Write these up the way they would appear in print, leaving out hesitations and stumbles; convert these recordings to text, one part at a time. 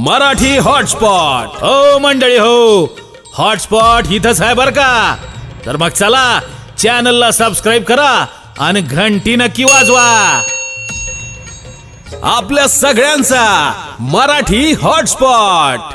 Marathi hotspot हो मंडळी हो. हॉटस्पॉट इथंच आहे बर का. तर मग चला चॅनलला सबस्क्राईब करा आणि घंटी नक्की वाजवा. आपल्या सगळ्यांचा मराठी हॉटस्पॉट.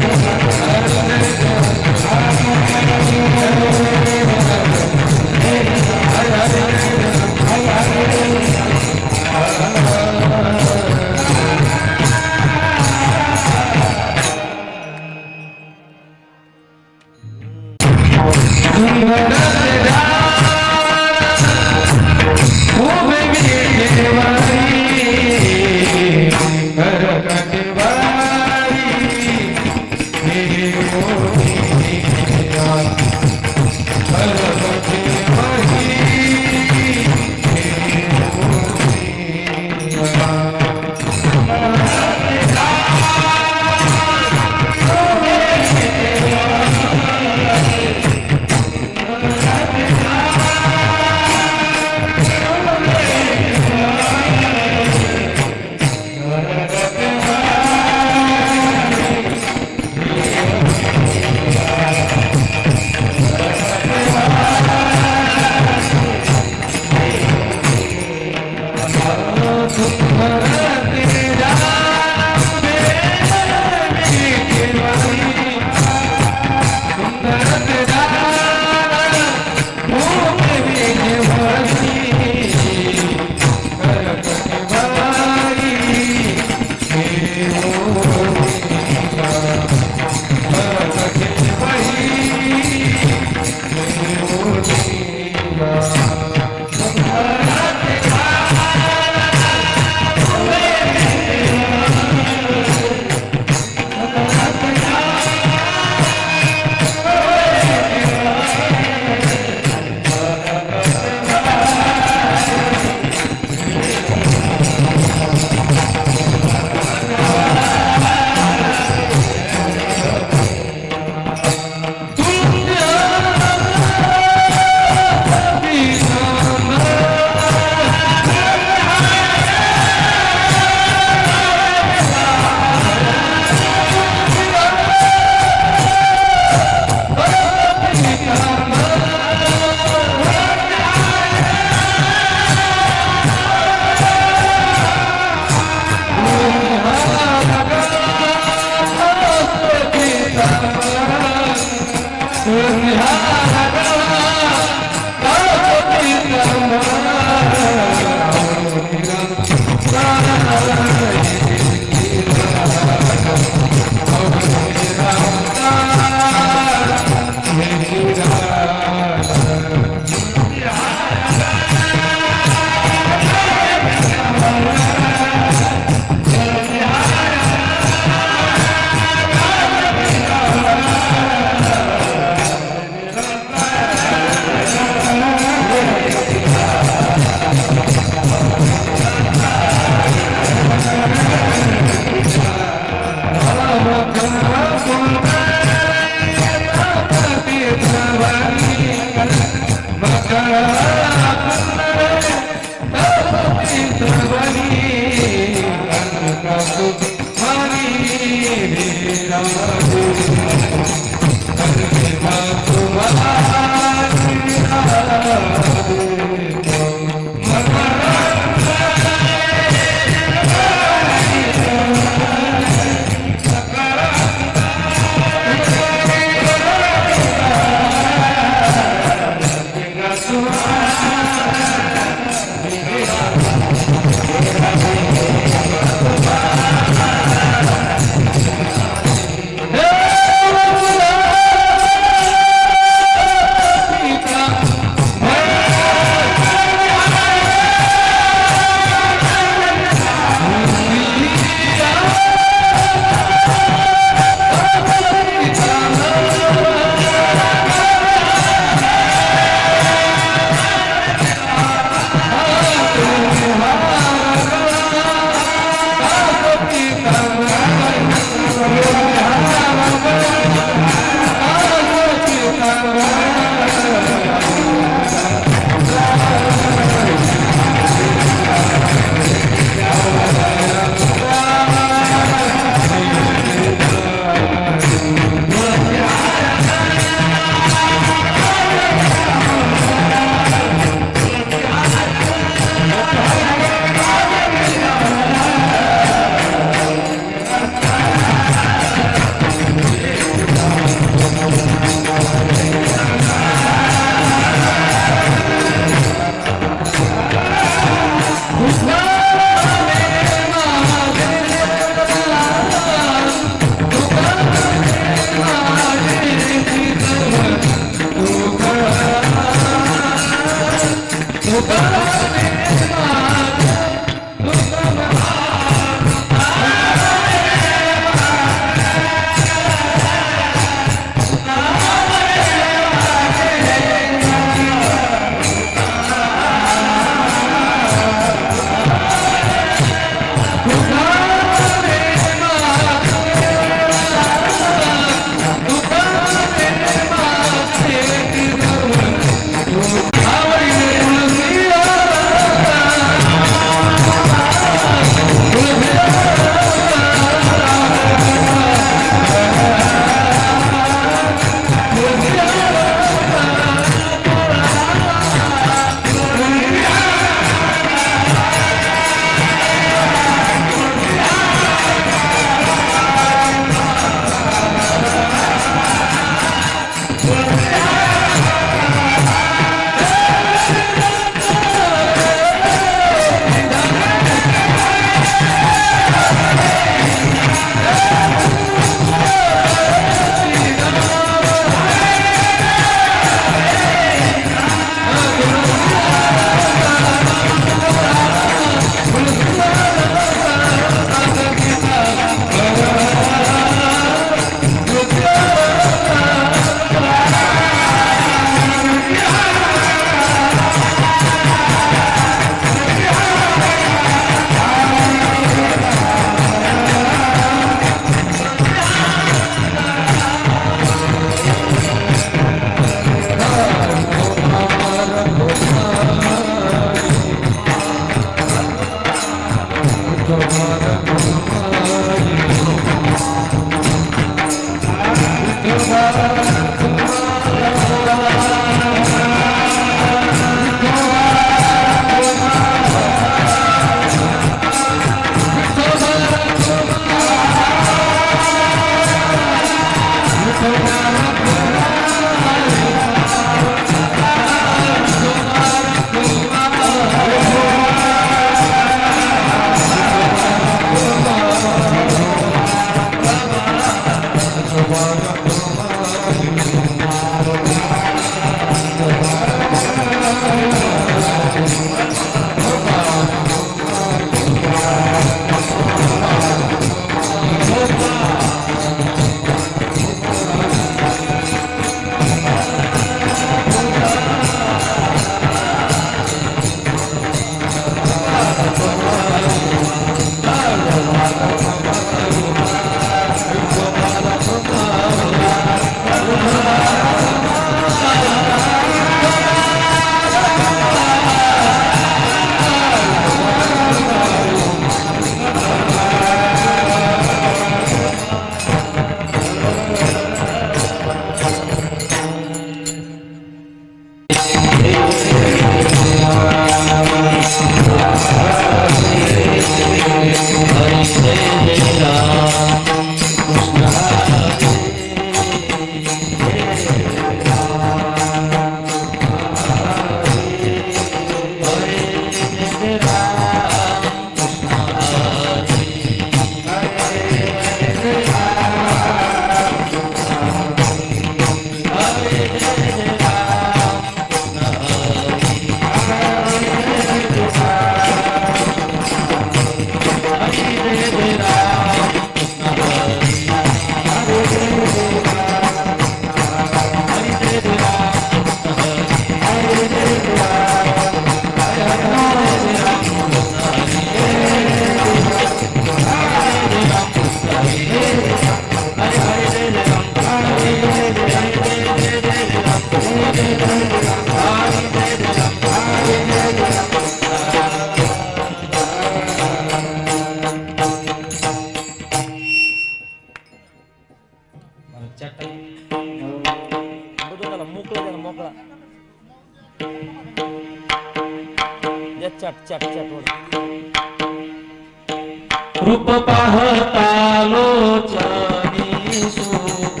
रूप पाहता लोचनी सुख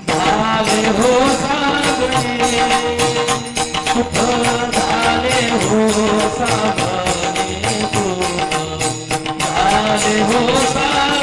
झाले हो सागरी सुख झाले हो सागरी सुख झाले हो सागरी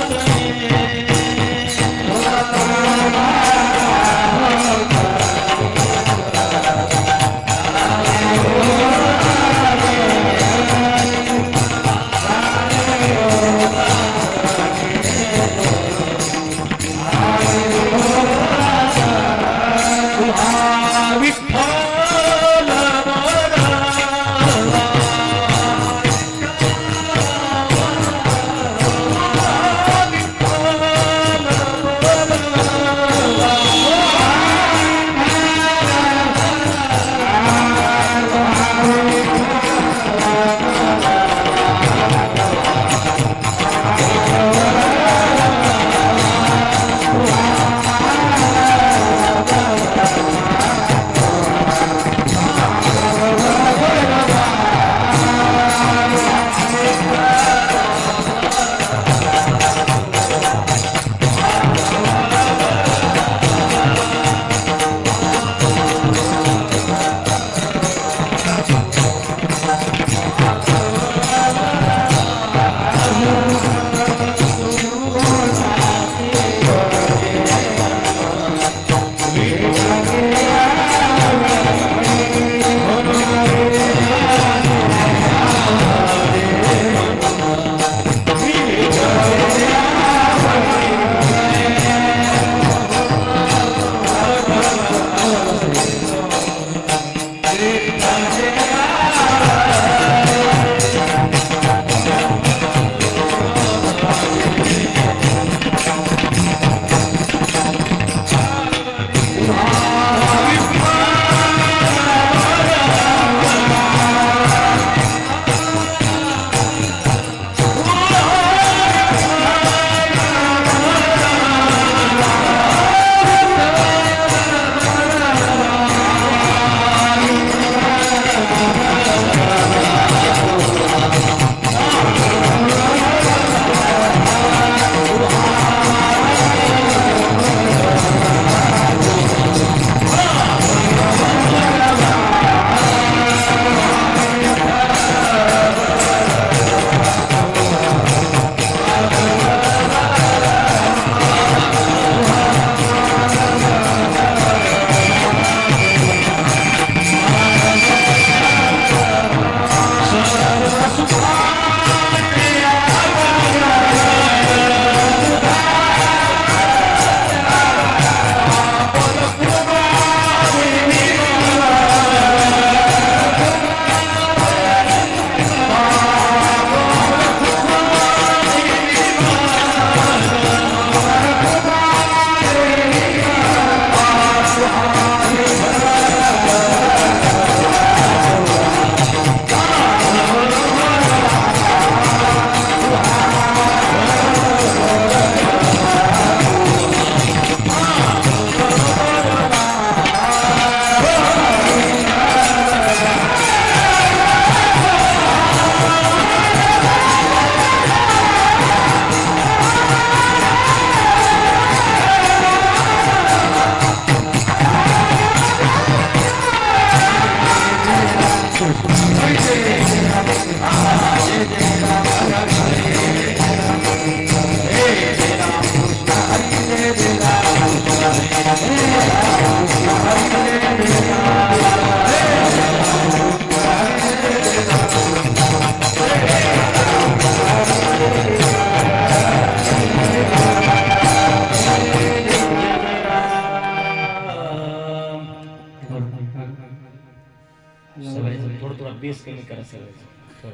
बेस कमी करा सगळ्याचा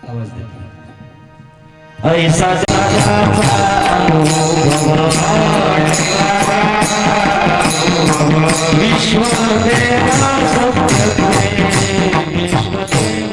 आवाज देतो ऐसा जगाचा अनुभव विश्वदेवा सत्य Vishwadev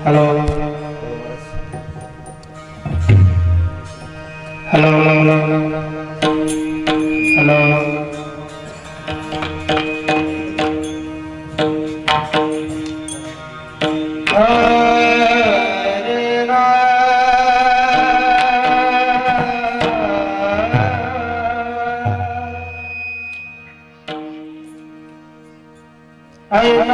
Halo. Halo. Halo. Ayo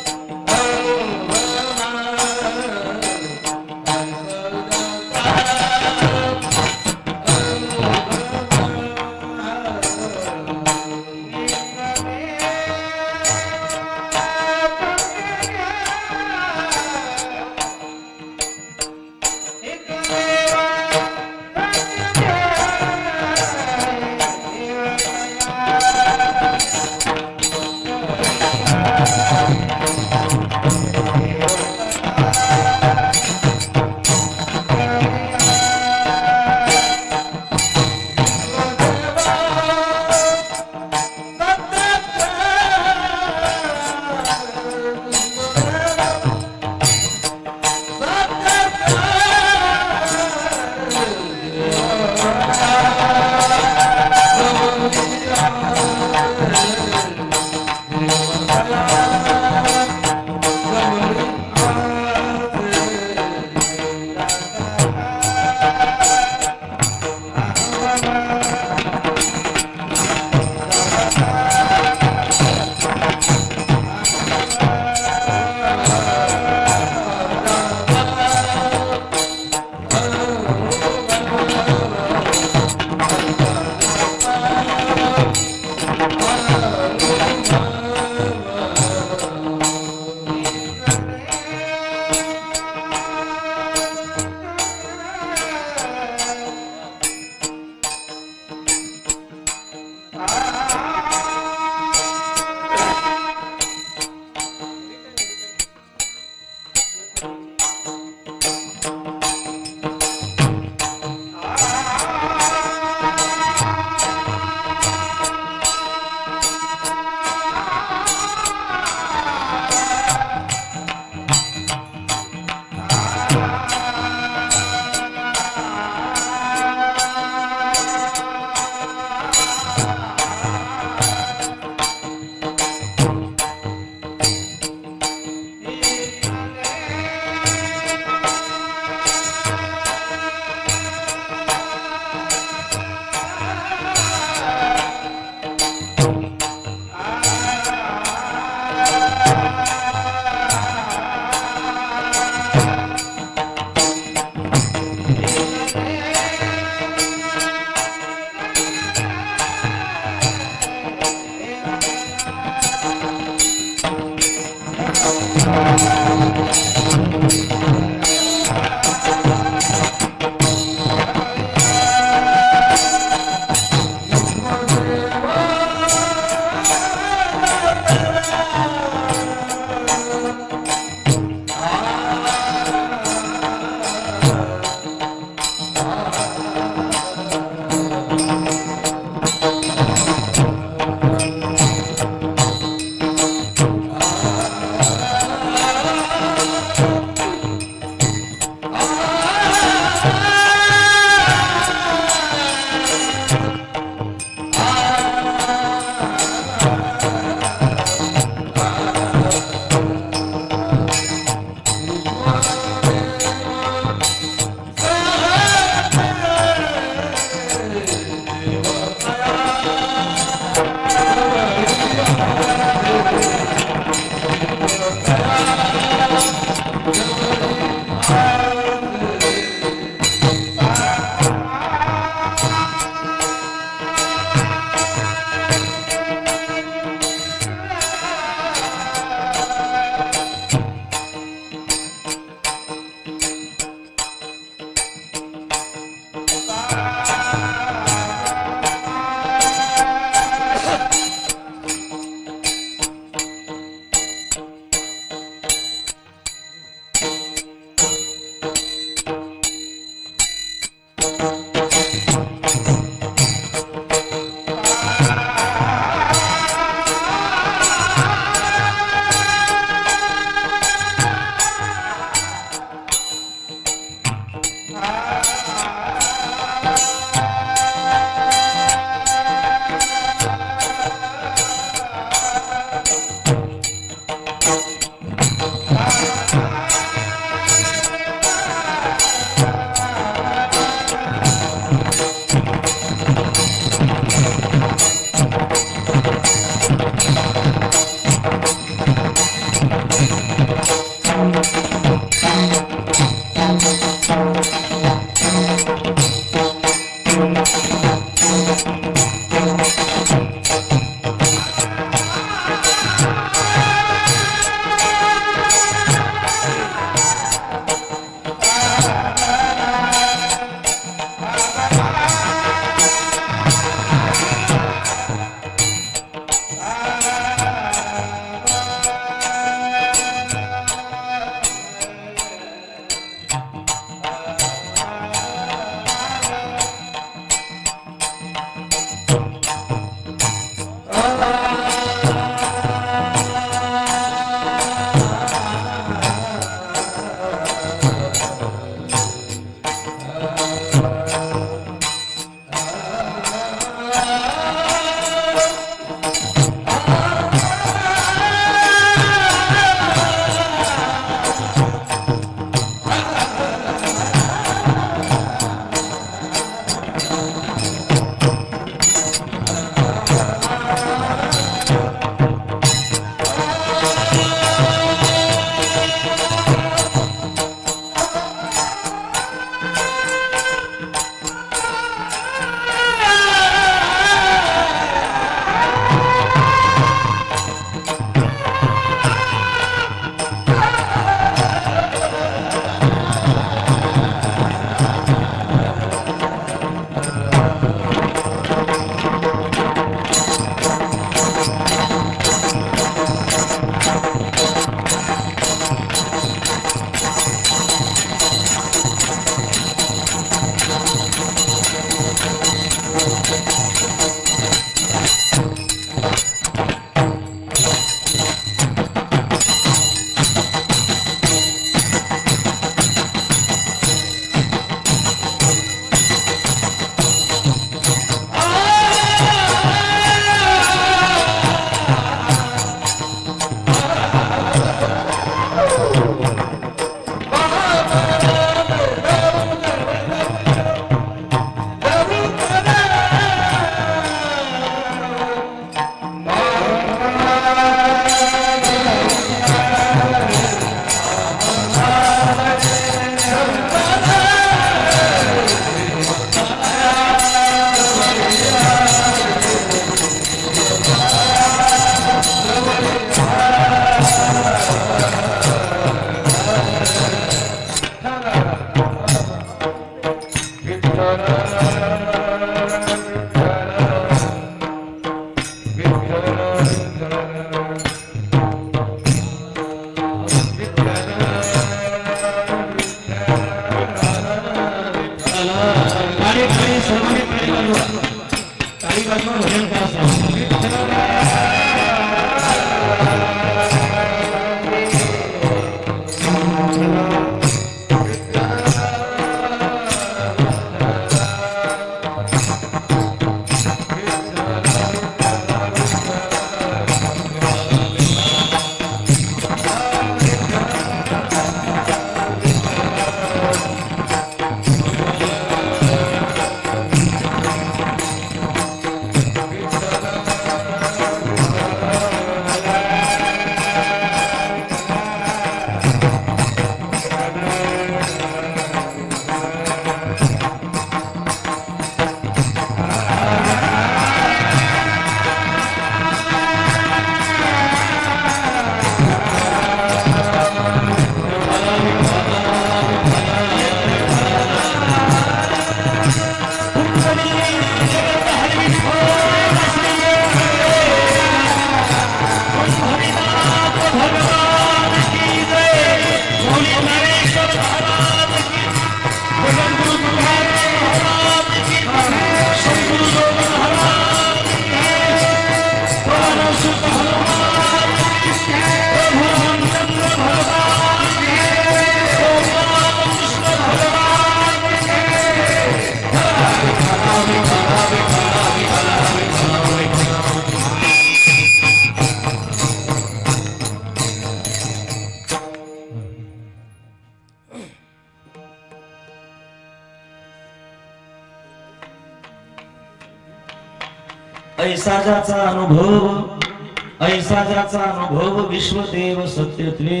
ऐसा ज्याचा अनुभव विश्वदेव सत्यत्वे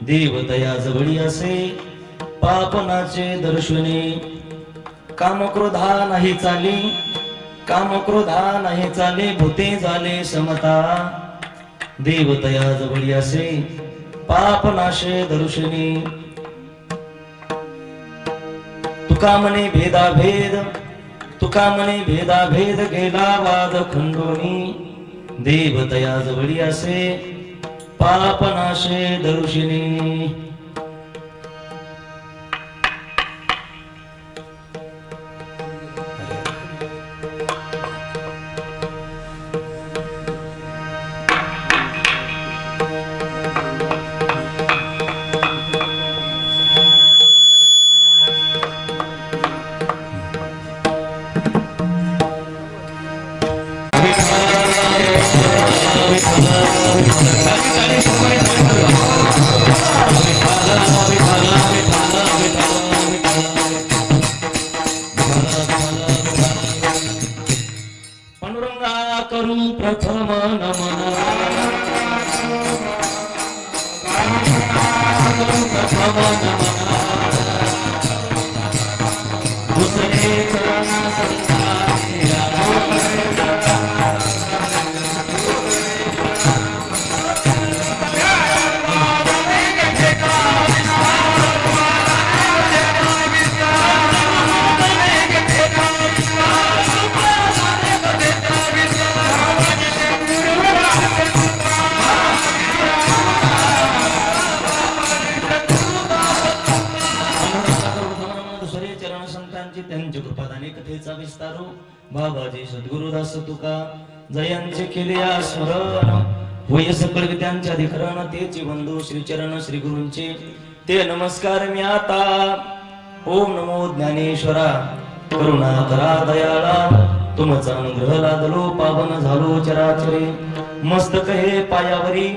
देवतया जवळी असे पापनाचे दर्शने कामक्रोधा नाही चाले भूते झाले समता देवतया जवळी असे पापनाशे दर्शने तुका म्हणे भेदाभेद गेला वाद खंडोनी देवतया जवळी असे पापनाशे दर्शनी पांडुरंगा करू प्रथम नमन दुसरे चरण त्यांच्या कृपादाने कथेचा विस्तारो बाबाजी सद्गुरुदास तुका जयांचे केले स्मरण होय सकळ विद्यांच्या अधिकरण तेचे बंधू श्रीचरण श्री गुरूंचे ते नमस्कार मी आता ओम नमो ज्ञानेश्वरा करुणा करा दयाळा तुमचा अनुग्रह लादलो पावन झालो चराचरे मस्तक हे पायावरी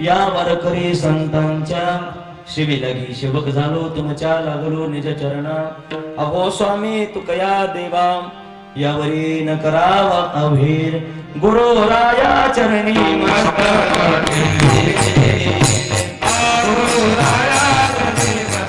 या वारकरी संतांच्या शिवी लगी शिवक झालो तुमच्या लागलो निज चरणा अहो स्वामी तुकया देवा यावरी न करावा अभीर गुरु राया चरणी मस्तक गुरु राया चरणी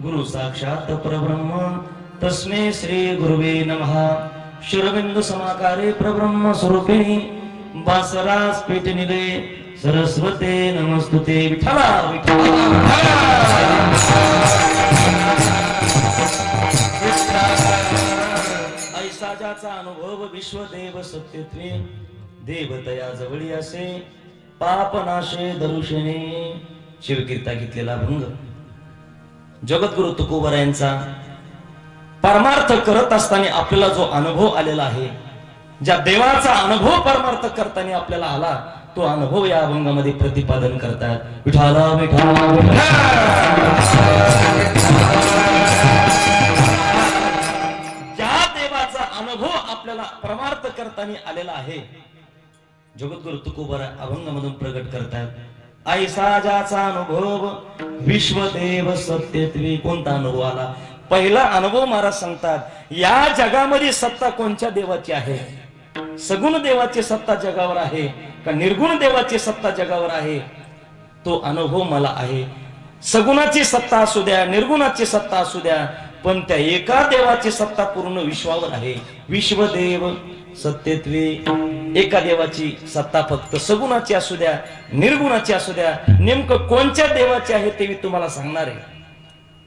गुरु साक्षात परब्रह्म तस्मै श्री गुरुवे नमः शिरबिंदु समाकारे परब्रह्म स्वरूपिणी बासरास पेट निले सरस्वते नमस्तुते विठ्ठला ऐसा ज्याचा अनुभव विश्वदेव सत्यत्वे देवतया जवळी असे पापनाशे दरुषणे शिवकीर्ता घेतलेला भंग जगद्गुरु तुकोबरायांचा परमार्थ करत असताना आपल्याला जो अनुभव आलेला आहे ज्या देवाचा अनुभव परमार्थ करताना आपल्याला आला तो अनुभव या अभंगामध्ये प्रतिपादन करतात विठाला विठाला ज्या देवाचा अनुभव आपल्याला परमार्थ करताना आलेला आहे जगद्गुरु तुकोबरा अभंगामधून प्रगट करतात ऐसा ज्याचा अनुभव विश्वदेव सत्यत्वे कोणता अनुभव आला पहिला अनुभव महाराज सांगतात या जगामध्ये सत्ता कोणत्या देवाची आहे सगुण देवाची सत्ता जगावर आहे का निर्गुण देवाची सत्ता जगावर आहे तो अनुभव मला आहे सगुणाची सत्ता असू द्या निर्गुणाची सत्ता असू द्या पण त्या एका देवाची सत्ता पूर्ण विश्वावर आहे. विश्वदेव सत्यत्वे. एका देवाची सत्ता फक्त सगुणाची असू द्या, निर्गुणाची असू द्या, नेमकं कोणत्या देवाची आहे ते मी तुम्हाला सांगणार आहे.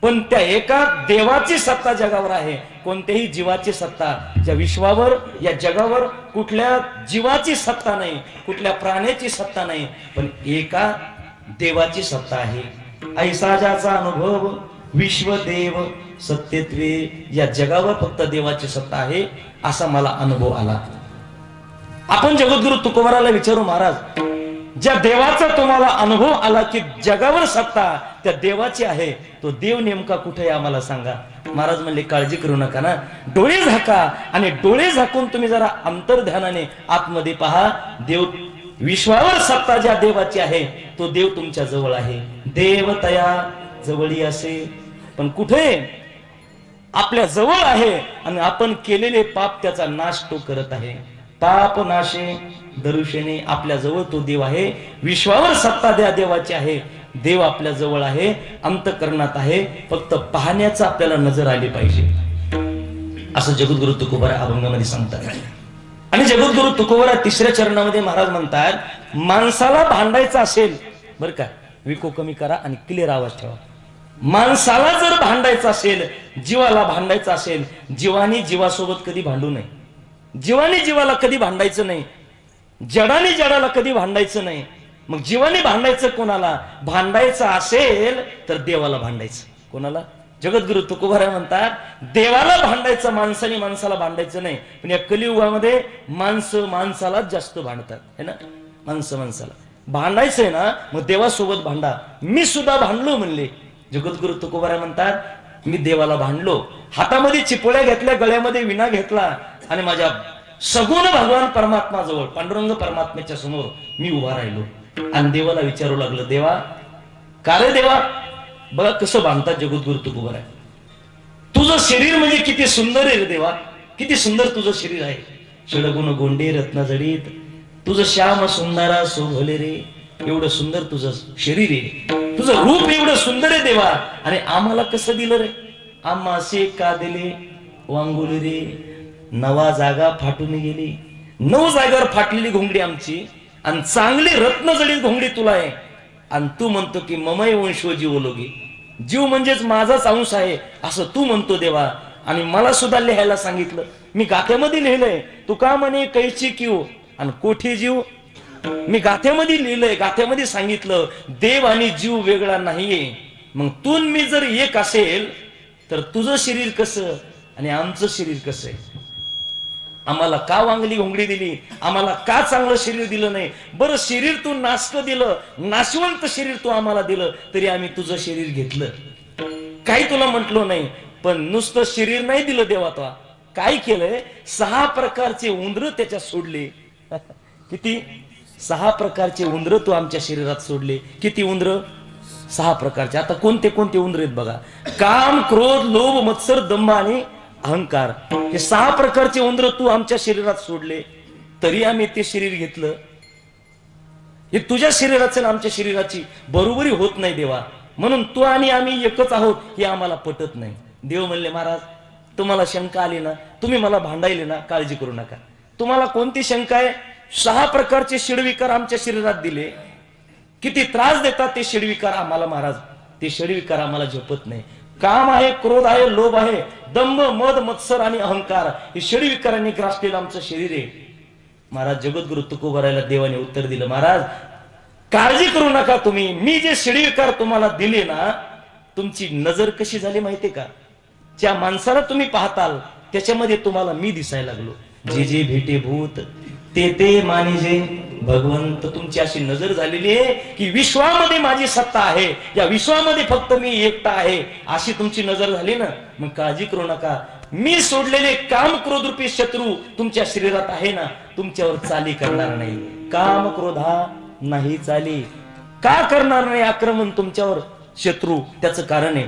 पण त्या एका देवाची सत्ता जगावर आहे. कोणत्याही जीवाची सत्ता या विश्वावर, या जगावर कुठल्या जीवाची सत्ता नाही, कुठल्या प्राण्याची सत्ता नाही, पण एका देवाची सत्ता आहे. ऐसा ज्याचा अनुभव विश्वदेव सत्यत्वे. या जगावर फक्त देवाची सत्ता आहे असा मला अनुभव आला. आपण जगद्गुरु तुकोबाराला विचारू, महाराज ज्या देवाचा तुम्हाला अनुभव आला की जगावर सत्ता त्या देवाची आहे, तो देव नेमका कुठे आहे आम्हाला सांगा. महाराज म्हणले, काळजी करू नका ना, डोळे झाका आणि डोळे झाकून तुम्ही जरा अंतर्ध्यानाने आतमध्ये पहा. देव विश्वावर सत्ता ज्या देवाची आहे तो देव तुमच्या जवळ आहे. देव तया जवळी असे. पण कुठे? आपल्या जवळ आहे आणि आपण केलेले पाप त्याचा नाश तो करत आहे. पाप नाशे दरुशेने. आपल्या जवळ तो देव आहे. विश्वावर सत्ता त्या देवाची आहे. देव आपल्या जवळ आहे, अंतःकरणात आहे. फक्त पाहण्याचा आपल्याला नजर आली पाहिजे, असं जगद्गुरु तुकोबारा अभंगामध्ये सांगतात. आणि जगद्गुरु तुकोबारा तिसऱ्या चरणामध्ये महाराज म्हणतात, माणसाला भांडायचं असेल, बरं का, विको कमी करा आणि क्लिअर आवाज ठेवा. माणसाला जर भांडायचं असेल, जीवाला भांडायचं असेल, जीवानी जीवासोबत कधी भांडू नये. जीवाने जीवाला कधी भांडायचं नाही, जडाने जडाला कधी भांडायचं नाही. मग जीवाने भांडायचं कोणाला? भांडायचं असेल तर देवाला भांडायचं. कोणाला? जगद्गुरु तुकोबारा म्हणतात, देवाला भांडायचं, माणसाने माणसाला भांडायचं नाही. पण या कलियुगामध्ये माणसं माणसालाच जास्त भांडतात, है ना. माणसं माणसाला भांडायचंय ना, मग देवासोबत भांडा. मी सुद्धा भांडलो म्हणले जगद्गुरु तुकोबारा म्हणतात, मी देवाला भांडलो, हातामध्ये चिपोळ्या घेतल्या, गळ्यामध्ये विणा घेतला आणि माझ्या सगुण भगवान परमात्मा जवळ, पांडुरंग परमात्म्याच्या समोर मी उभा राहिलो आणि देवाला विचारू लागलो, देवा का रे देवा? बघा कसं बांधतात जगद्गुरु तुकोबारा. तुझं शरीर म्हणजे किती सुंदर आहे रे देवा, किती सुंदर तुझं शरीर आहे. षडगुण गोंडे रत्न जडीत, तुझं श्याम सुंदरा शोभले रे. एवढं सुंदर तुझं शरीर आहे, तुझं रूप एवढं सुंदर आहे देवा. आणि आम्हाला कसं दिलं रे? आम्हा असे का दिले वांगुली रे. नवा जागा फाटून गेली, 9 जागेवर फाटलेली घोंगडी आमची, आणि चांगली रत्नजडीत घोंगडी तुला आहे. आणि तू म्हणतो की ममय वंशो जीव लोगी, जीव म्हणजेच माझाच अंश आहे असं तू म्हणतो देवा. आणि मला सुद्धा लिहायला सांगितलं, मी गाथ्यामध्ये लिहिलंय, तू का म्हणे कैची किव आणि कोठी जीव. मी गाथ्यामध्ये लिहिलंय, गाथ्यामध्ये सांगितलं देव आणि जीव वेगळा नाहीये. मग तू मी जर एक असेल तर तुझं शरीर कसं आणि आमचं शरीर कसं आहे? आम्हाला का वांगली घोंगडी दिली? आम्हाला का चांगलं शरीर दिलं नाही? बरं, शरीर तू नासकं दिलं, नाशवंत शरीर तू आम्हाला दिलं, तरी आम्ही तुझं शरीर घेतलं, काही तुला म्हटलो नाही. पण नुसतं शरीर नाही दिलं देवा, तो काय केलंय? 6 प्रकारचे उंदर त्याच्यात सोडले. किती? 6 प्रकारचे उंदर तू आमच्या शरीरात सोडले. किती उंदर? 6 प्रकारचे. आता कोणते कोणते उंदर आहेत बघा. काम, क्रोध, लोभ, मत्सर, दंभ आणि अहंकार. हे 6 प्रकारचे उंदर तू आमच्या शरीरात सोडले, तरी आम्ही ते शरीर घेतलं. हे तुझ्या शरीराचं आणि आमच्या शरीराची बरोबरी होत नाही देवा. म्हणून तू आणि आम्ही एकच आहोत हे आम्हाला पटत नाही. देव म्हणले, महाराज तुम्हाला शंका आली ना, तुम्ही मला भांडायले ना, काळजी करू नका. तुम्हाला कोणती शंका आहे? 6 प्रकारचे षडविकार आमच्या शरीरात दिले, किती त्रास देतात ते षडविकार आम्हाला महाराज. ते षडविकार आम्हाला झेपत नाही. काम आहे, क्रोध आहे, लोभ आहे, दंभ, मद, मत्सर आणि अहंकार, हे षडविकारांनी ग्रासलेलं आमचं शरीर आहे. महाराज जगद्गुरु तुकोबाराला देवाने उत्तर दिलं, महाराज काळजी करू नका तुम्ही. मी जे षडविकार तुम्हाला दिले ना, तुमची नजर कशी झाली माहितीये का? ज्या माणसाला तुम्ही पाहताल त्याच्यामध्ये तुम्हाला मी दिसायला लागलो. जे जे भेटे भूत ते ते मानिजे भगवंत. तुमची अशी नजर झालेली आहे की विश्वामध्ये माझी सत्ता आहे, या विश्वामध्ये फक्त मी एकटा आहे, अशी तुमची नजर झाली ना. मग काळजी करू नका. मी सोडलेले काम क्रोध रूपी शत्रू तुमच्या शरीरात आहे ना, तुमच्यावर चाली करणार नाही. काम क्रोधा नाही चाली. का करणार नाही आक्रमण तुमच्यावर शत्रू? त्याचं कारण आहे,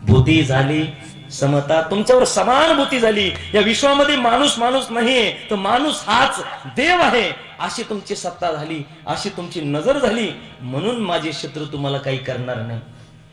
बुद्धी झाली समता, तुमच्यावर समानुभूती झाली. या विश्वामध्ये माणूस माणूस नाहीये, तर माणूस हाच देव आहे, अशी तुमची सत्ता झाली, अशी तुमची नजर झाली. म्हणून माझे शत्रू तुम्हाला काही करणार नाही.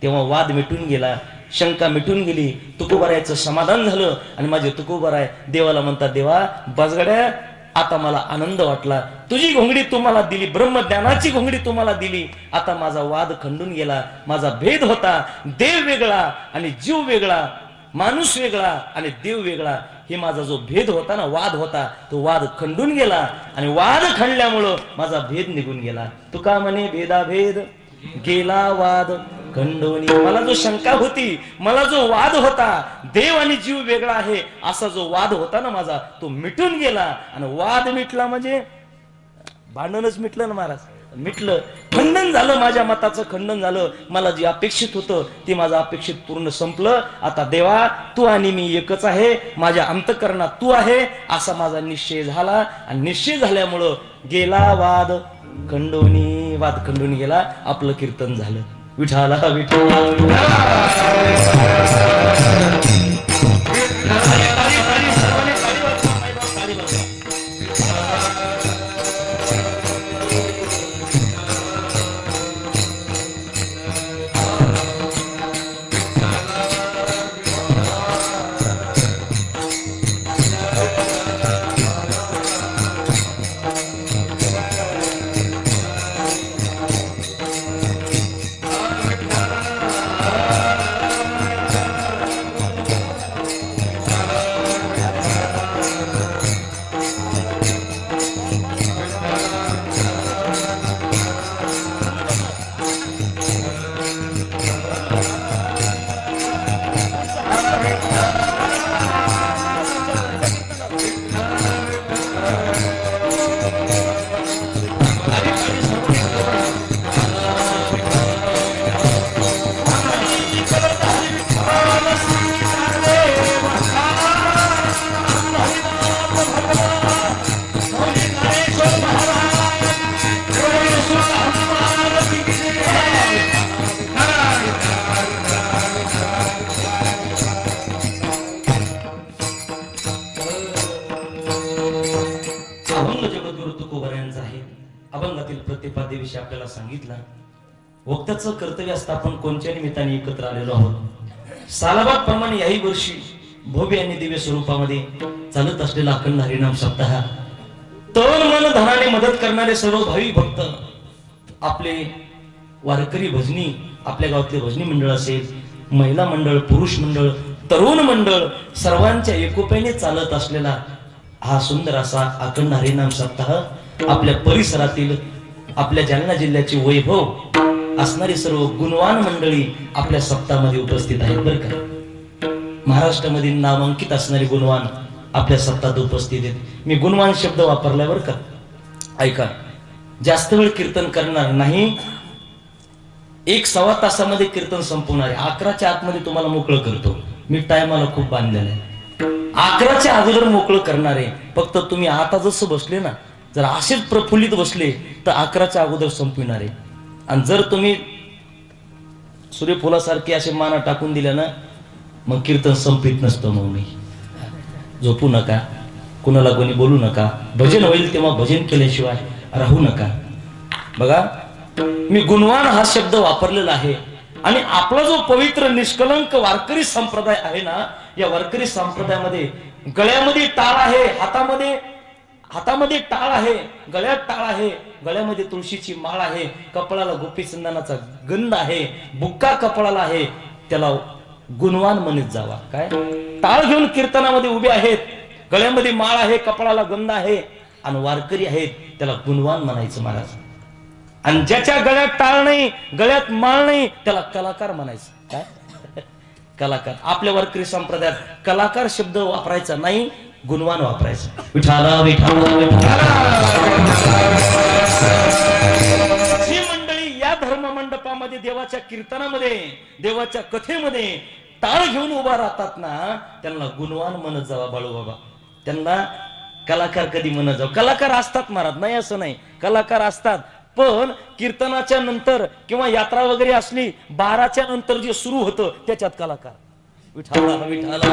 तेव्हा वाद मिटून गेला. शंका मिटून गेली, तुकोबारायचं समाधान झालं आणि माझे तुकोबाराय देवाला म्हणतात, देवा बसगड्या आता मला आनंद वाटला, तुझी घोंगडी तुम्हाला दिली, ब्रह्मज्ञानाची घोंगडी तुम्हाला दिली, आता माझा वाद खंडून गेला, माझा भेद होता, देव वेगळा आणि जीव वेगळा, माणूस वेगळा आणि देव वेगळा, हे माझा जो भेद होता ना, वाद होता, तो वाद खंडून गेला आणि वाद खंडल्यामुळं माझा भेद निघून गेला. तुका म्हणे भेदाभेद गेला वाद खंडोनी. मला जो शंका होती, मला जो वाद होता, देव आणि जीव वेगळा आहे असा जो वाद होता ना माझा, तो मिटून गेला. आणि वाद मिटला म्हणजे भांडणच मिटलं ना महाराज, मिटलं, खंडन झालं, माझ्या मताचं खंडन झालं. मला जे अपेक्षित होतं ते माझं अपेक्षित पूर्ण संपलं. आता देवा तू आणि मी एकच आहे, माझ्या अंतःकरणात तू आहे असा माझा निश्चय झाला. आणि निश्चय झाल्यामुळं गेला वाद खंडोनी, वाद खंडून गेला, आपलं कीर्तन झालं. विठाला विठ्ठला प्रतिपाद्याविषयी आपल्याला सांगितलं. वक्त्याचं कर्तव्य असतं, आपण कोणत्या निमित्ताने एकत्र आलेलो आहोत. सालाबाद प्रमाणे याही वर्षी भव्य आणि दिव्य स्वरूपामध्ये चालत असलेला अखंड हरिनाम सप्ताह, तन मन धनाने मदत करणारे सर्व भाविक भक्त, आपले वारकरी भजनी, आपल्या गावातले भजनी मंडळ असेल, महिला मंडळ, पुरुष मंडळ, तरुण मंडळ, सर्वांच्या एकोप्याने चालत असलेला हा सुंदर असा अखंड हरिनाम सप्ताह आपल्या परिसरातील, आपल्या जालना जिल्ह्याचे वैभव असणारी सर्व गुणवान मंडळी आपल्या सप्ताहामध्ये उपस्थित आहेत बरं का. महाराष्ट्रामध्ये नामांकित असणारी गुणवान आपल्या सप्ताहात उपस्थित आहेत. मी गुणवान शब्द वापरलाय बरं का. ऐका, जास्त वेळ कीर्तन करणार नाही, 1-1.25 तासामध्ये कीर्तन संपवणार आहे. 11च्या आतमध्ये तुम्हाला मोकळं करतो मी, टायमाला खूप बांधलेला आहे. 11च्या अगोदर मोकळं करणार आहे. फक्त तुम्ही आता जसं बसले ना, जर असेच प्रफुल्लित बसले तर 11च्या अगोदर संपविणार आहे. आणि जर तुम्ही सूर्यफुलासारखे असे माना टाकून दिल्या ना, मग कीर्तन संपित नसतं. मग मी झोपू नका, कुणाला कोणी बोलू नका, भजन होईल तेव्हा भजन केल्याशिवाय राहू नका. बघा, मी गुणवान हा शब्द वापरलेला आहे. आणि आपला जो पवित्र निष्कलंक वारकरी संप्रदाय आहे ना, या वारकरी संप्रदायामध्ये गळ्यामध्ये टाळ आहे, हातामध्ये टाळ आहे, गळ्यात टाळ आहे, गळ्यामध्ये तुळशीची माळ आहे, कपाळाला गोपी चंदनाचा गंध आहे, बुक्का कपाळाला आहे, त्याला गुणवान म्हणत जावा. काय टाळ घेऊन कीर्तनामध्ये उभे आहेत, गळ्यामध्ये माळ आहे, कपाळाला गंध आहे आणि वारकरी आहेत, त्याला गुणवान म्हणायचं महाराज. आणि ज्याच्या गळ्यात टाळ नाही, गळ्यात माळ नाही, त्याला कलाकार म्हणायचं. काय कलाकार? आपल्या वारकरी संप्रदायात कलाकार शब्द वापरायचा नाही, गुणवान वापरायचं. विठाला विठाला विठाला. जी मंडळी या धर्म मंडपामध्ये, देवाच्या कीर्तनामध्ये, देवाच्या कथेमध्ये टाळ घेऊन उभा राहतात ना, त्यांना गुणवान म्हणत जावा बाळू बाबा. त्यांना कलाकार कधी म्हणत जावं. कलाकार असतात महाराज, नाही असं नाही, कलाकार असतात. पण कीर्तनाच्या नंतर किंवा यात्रा वगैरे असली, 12च्या नंतर जे सुरू होतं त्याच्यात कलाकार. विठाला विठाला.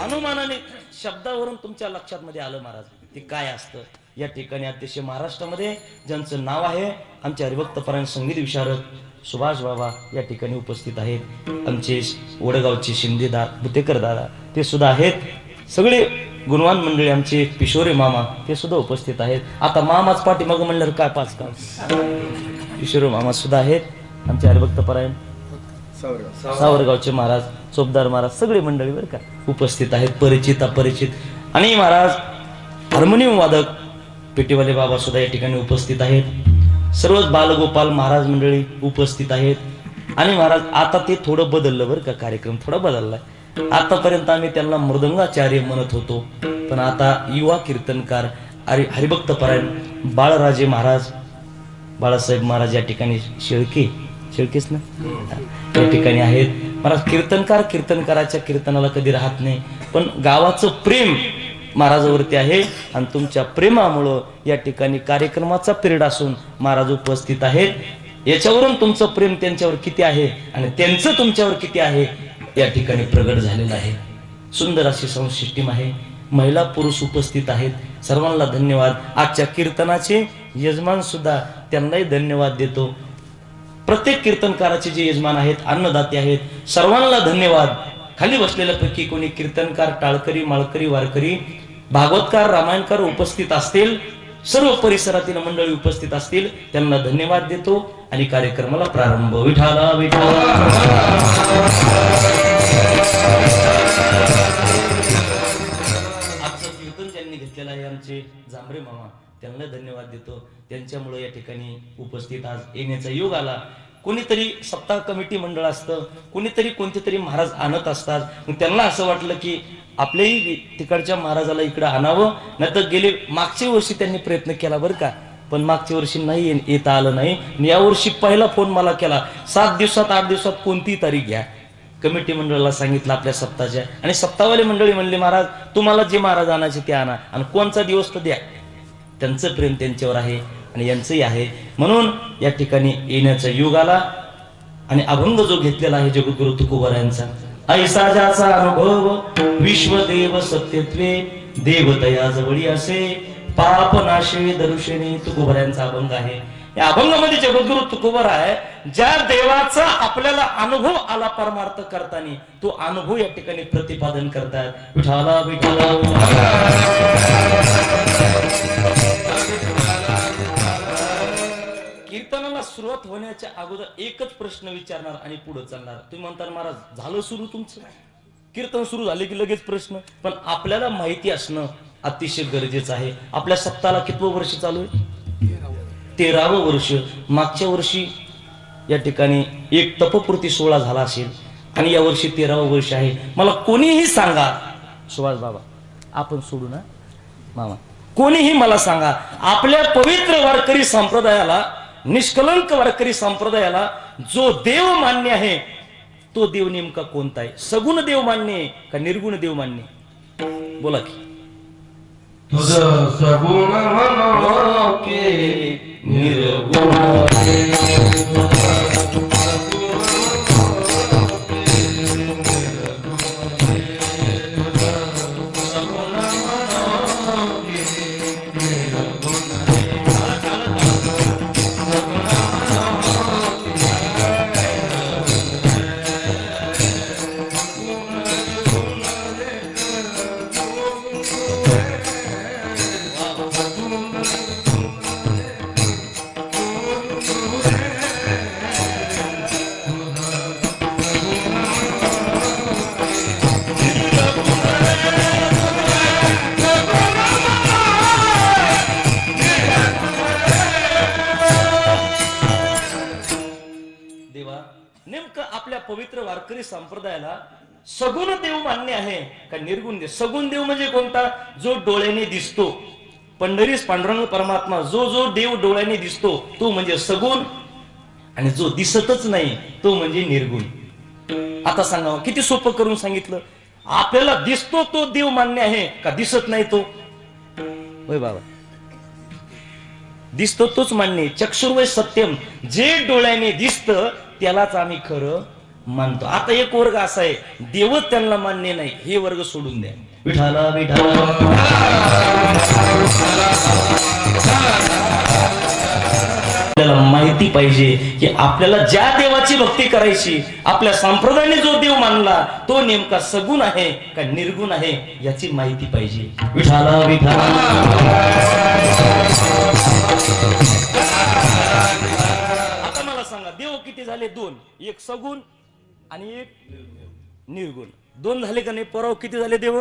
हनुमानाने शब्दावरून तुमच्या लक्षात मध्ये आलं महाराज ते काय असतं. या ठिकाणी अतिशय महाराष्ट्रामध्ये ज्यांचं नाव आहे आमचे हरिभक्तपरायण संगीत विशारद सुभाष बाबा या ठिकाणी उपस्थित आहेत. आमचे वडगावचे शिंदेदार बुतेकर दादा ते सुद्धा आहेत. सगळे गुणवान मंडळी आमचे पिशोरे मामा ते सुद्धा उपस्थित आहेत. आता मामाच पाठीमाग म्हणल्यावर काय पाच काम. पिशोरे मामा सुद्धा आहेत. आमचे हरिभक्तपरायण सावरगावचे महाराज चोपदार महाराज सगळे मंडळी बरं का उपस्थित आहेत. परिचित अपरिचित आणि महाराज हार्मोनियम वादक पेटीवाले बाबा सुद्धा या ठिकाणी उपस्थित आहेत. सर्वच बालगोपाल महाराज मंडळी उपस्थित आहेत. आणि महाराज आता ते थोडं बदललं बरं का. कार्यक्रम थोडा बदललाय. आतापर्यंत आम्ही त्यांना मृदंगाचार्य म्हणत होतो पण आता युवा कीर्तनकार हरिभक्तपरायण बाळराजे महाराज बाळासाहेब महाराज या ठिकाणी शेळकेच ना या ठिकाणी आहेत. महाराज कीर्तनकाराच्या कीर्तनाला कधी राहत नाही पण गावाचं प्रेम महाराजावरती आहे आणि तुमच्या प्रेमामुळं या ठिकाणी कार्यक्रमाचा पिरियड असून महाराज उपस्थित आहेत. याच्यावरून तुमचं प्रेम त्यांच्यावर किती आहे आणि त्यांचं तुमच्यावर किती आहे या ठिकाणी प्रगट झालेलं आहे. सुंदर अशी साऊंड सिस्टीम आहे. महिला पुरुष उपस्थित आहेत. सर्वांना धन्यवाद. आजच्या कीर्तनाचे यजमान सुद्धा त्यांनाही धन्यवाद देतो. प्रत्येक कीर्तनकाराचे जे यजमान आहेत अन्नदाते आहेत सर्वांना धन्यवाद. खाली बसलेल्यापैकी कोणी कीर्तनकार टाळकरी माळकरी वारकरी भागवतकार रामायणकार उपस्थित असतील सर्व परिसरातील मंडळी उपस्थित असतील त्यांना धन्यवाद देतो आणि कार्यक्रमाला प्रारंभ. विठाला विठाला. आजचं कीर्तन ज्यांनी घेतलेलं आहे आमचे जांभरे मामा त्यांना धन्यवाद देतो. त्यांच्यामुळे या ठिकाणी उपस्थित आज येण्याचा योग आला. कोणीतरी सप्ताह कमिटी मंडळ असतं कोणीतरी कोणते तरी महाराज आणत असतात. त्यांना असं वाटलं की आपल्याही तिकडच्या महाराजाला इकडे आणावं. नाही तर गेले मागच्या वर्षी त्यांनी प्रयत्न केला बरं का पण मागच्या वर्षी नाही येता आलं नाही. या वर्षी पहिला फोन मला केला 7 दिवसात 8 दिवसात कोणतीही तारीख घ्या. कमिटी मंडळाला सांगितलं आपल्या सप्ताहाच्या आणि सप्ताहवाले मंडळी म्हणले महाराज तुम्हाला जे महाराज आणायचे ते आणा आणि कोणचा दिवस तर द्या. त्यांचं प्रेम त्यांच्यावर आहे आणि यांचंही आहे म्हणून या ठिकाणी येण्याचा योग आला. आणि अभंग जो घेतलेला आहे जगद्गुरु तुकोबारायांचा ऐसा ज्याचा अनुभव विश्वदेव सत्यत्वे देवतया जवळी असे पाप नाशे दर्शने तुकोबारायांचा अभंग आहे. या अभंगामध्ये जगद्गुरु तुकोबाराय ज्या देवाचा आपल्याला अनुभव आला परमार्थ करताना तो अनुभव या ठिकाणी प्रतिपादन करतात. विठाला विठाला. कीर्तनाला सुरुवात होण्याच्या अगोदर एकच प्रश्न विचारणार आणि पुढे चालणार. तुम्ही म्हणता महाराज झालं सुरू तुमचं कीर्तन सुरू झाले की लगेच प्रश्न. पण आपल्याला माहिती असणं अतिशय गरजेचं आहे. आपल्या सप्ताहाला कितवं वर्ष चालू आहे? 13वं वर्ष. मागच्या वर्षी या ठिकाणी एक तपपूर्ती सोहळा झाला असेल आणि या वर्षी 13वं वर्ष आहे. मला कोणीही सांगा सुभाष बाबा आपण सोडू ना मामा कोणीही मला सांगा आपल्या पवित्र वारकरी संप्रदायाला निष्कलंक वारकरी संप्रदायाला जो देव मान्य आहे तो देव नेमका कोणता आहे? सगुण देव मान्य आहे का निर्गुण देव मान्य? बोला की. तुझं सगुण म्हणो की निर्गुण पवित्र वारकरी संप्रदायाला सगुण देव मान्य आहे का निर्गुण देव? सगुण देव म्हणजे कोणता? जो डोळ्याने दिसतो. पंढरीस पांडुरंग परमात्मा जो देव डोळ्याने दिसतो तो म्हणजे सगुण आणि जो दिसतच नाही तो म्हणजे निर्गुण. आता सांगा किती सोपं करून सांगितलं. आपल्याला दिसतो तो देव मान्य आहे का दिसत नाही तो? होय बाबा दिसतो तोच मान्य. चक्षुर्वय सत्यम. जे डोळ्याने दिसतं त्यालाच आम्ही खरं मानतो. आता एक वर्ग असा आहे देवच त्यांना मान्य नाही, हे वर्ग सोडून द्या. विठाला विठाला आपल्याला माहिती पाहिजे की आपल्याला ज्या देवाची भक्ती करायची, आपल्या संप्रदायाने जो देव मानला तो नेमका सगुण आहे का निर्गुण आहे याची माहिती पाहिजे. विठाला विठाला आता मला सांगा देव किती झाले? दोन. एक सगुण आणि एक निर्गुण. दोन झाले का नाही? परवा किती झाले देव?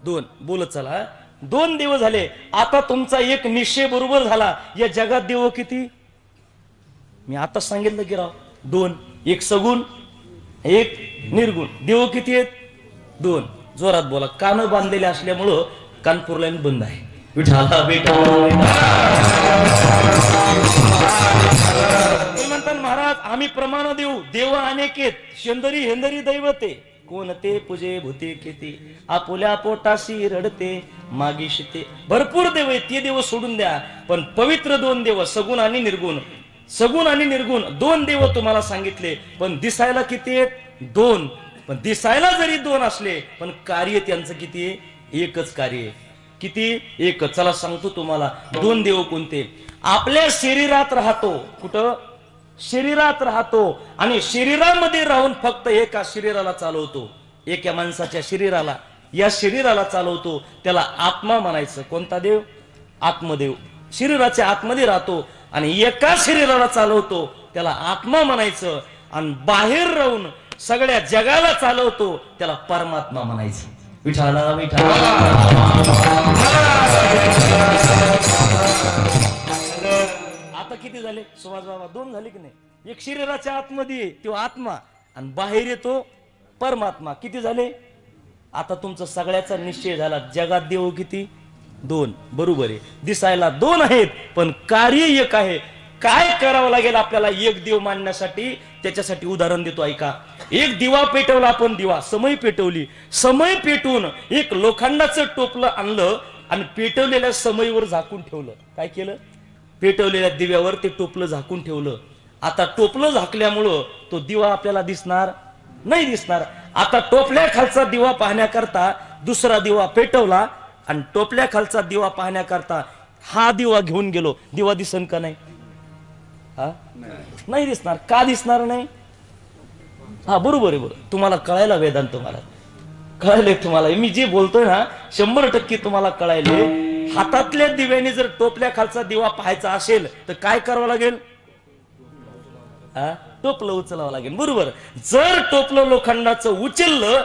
दोन. बोलत चला. दोन देव झाले. आता तुमचा एक निश्चय बरोबर झाला, या जगात देव किती? मी आता सांगितलं की राव दोन. एक सगुण एक निर्गुण. देव किती आहेत? दोन. जोरात बोला. कान बांधलेले असल्यामुळं कानपूर लाईन बंद आहे. विठाला म्हणतात महाराज आम्ही प्रमाण देऊ. देव अनेक आहेत, शेंदरी हेंदरी दैवते कोणते पूजे भूते किती, आपुल्या पोटाशी रडते मागिशते. भरपूर देव आहेत, ते देव सोडून द्या. पण पवित्र दोन देव सगुण आणि निर्गुण. सगुण आणि निर्गुण दोन देव तुम्हाला सांगितले. पण दिसायला किती आहेत? दोन. पण दिसायला जरी दोन असले पण कार्य त्यांचं किती आहे? एकच कार्य आहे. किती? एकच. चला सांगतो तुम्हाला दोन देव कोणते. आपल्या शरीरात राहतो. कुठं? शरीरात राहतो आणि शरीरामध्ये राहून फक्त एका शरीराला चालवतो. एका माणसाच्या शरीराला, या शरीराला चालवतो, त्याला आत्मा म्हणायचं. कोणता देव? आत्मदेव. शरीराच्या आतमध्ये राहतो आणि एका शरीराला चालवतो, त्याला आत्मा म्हणायचं. आणि बाहेर राहून सगळ्या जगाला चालवतो, त्याला परमात्मा म्हणायचं. विठाला विठाला आता किती झाले सुभाष बाबा? दोन झाले की नाही? एक शरीराच्या आतमध्ये तो आत्मा आणि बाहेर येतो परमात्मा. किती झाले? आता तुमचा सगळ्याचा निश्चय झाला. जगात देव किती? दोन. बरोबर आहे. दिसायला दोन आहेत पण कार्य एक आहे. काय करावं लागेल आपल्याला एक देव मानण्यासाठी? त्याच्यासाठी उदाहरण देतो ऐका. एक दिवा पेटवला आपण. दिवा समय पेटवली. समय पेटवून एक लोखंडाचं टोपलं आणलं आणि पेटवलेल्या समईवर झाकून ठेवलं. काय केलं? पेटवलेल्या दिव्यावर ते टोपलं झाकून ठेवलं. आता टोपलं झाकल्यामुळं तो दिवा आपल्याला दिसणार नाही. दिसणार. आता टोपल्या खालचा दिवा पाहण्याकरता दुसरा दिवा पेटवला आणि टोपल्या खालचा दिवा पाहण्याकरता हा दिवा घेऊन गेलो. दिवा दिसन का नाही? हा नाही दिसणार. का दिसणार नाही? हा बरोबर आहे. बरोबर. तुम्हाला कळायला वेदांत, मला कळायले. तुम्हाला मी जे बोलतोय ना 100% तुम्हाला कळायले. हातातल्या दिव्याने जर टोपल्या खालचा दिवा पाहायचा असेल तर काय करावं लागेल? टोपलं उचलावं लागेल. बरोबर. जर टोपलं लोखंडाचं उचललं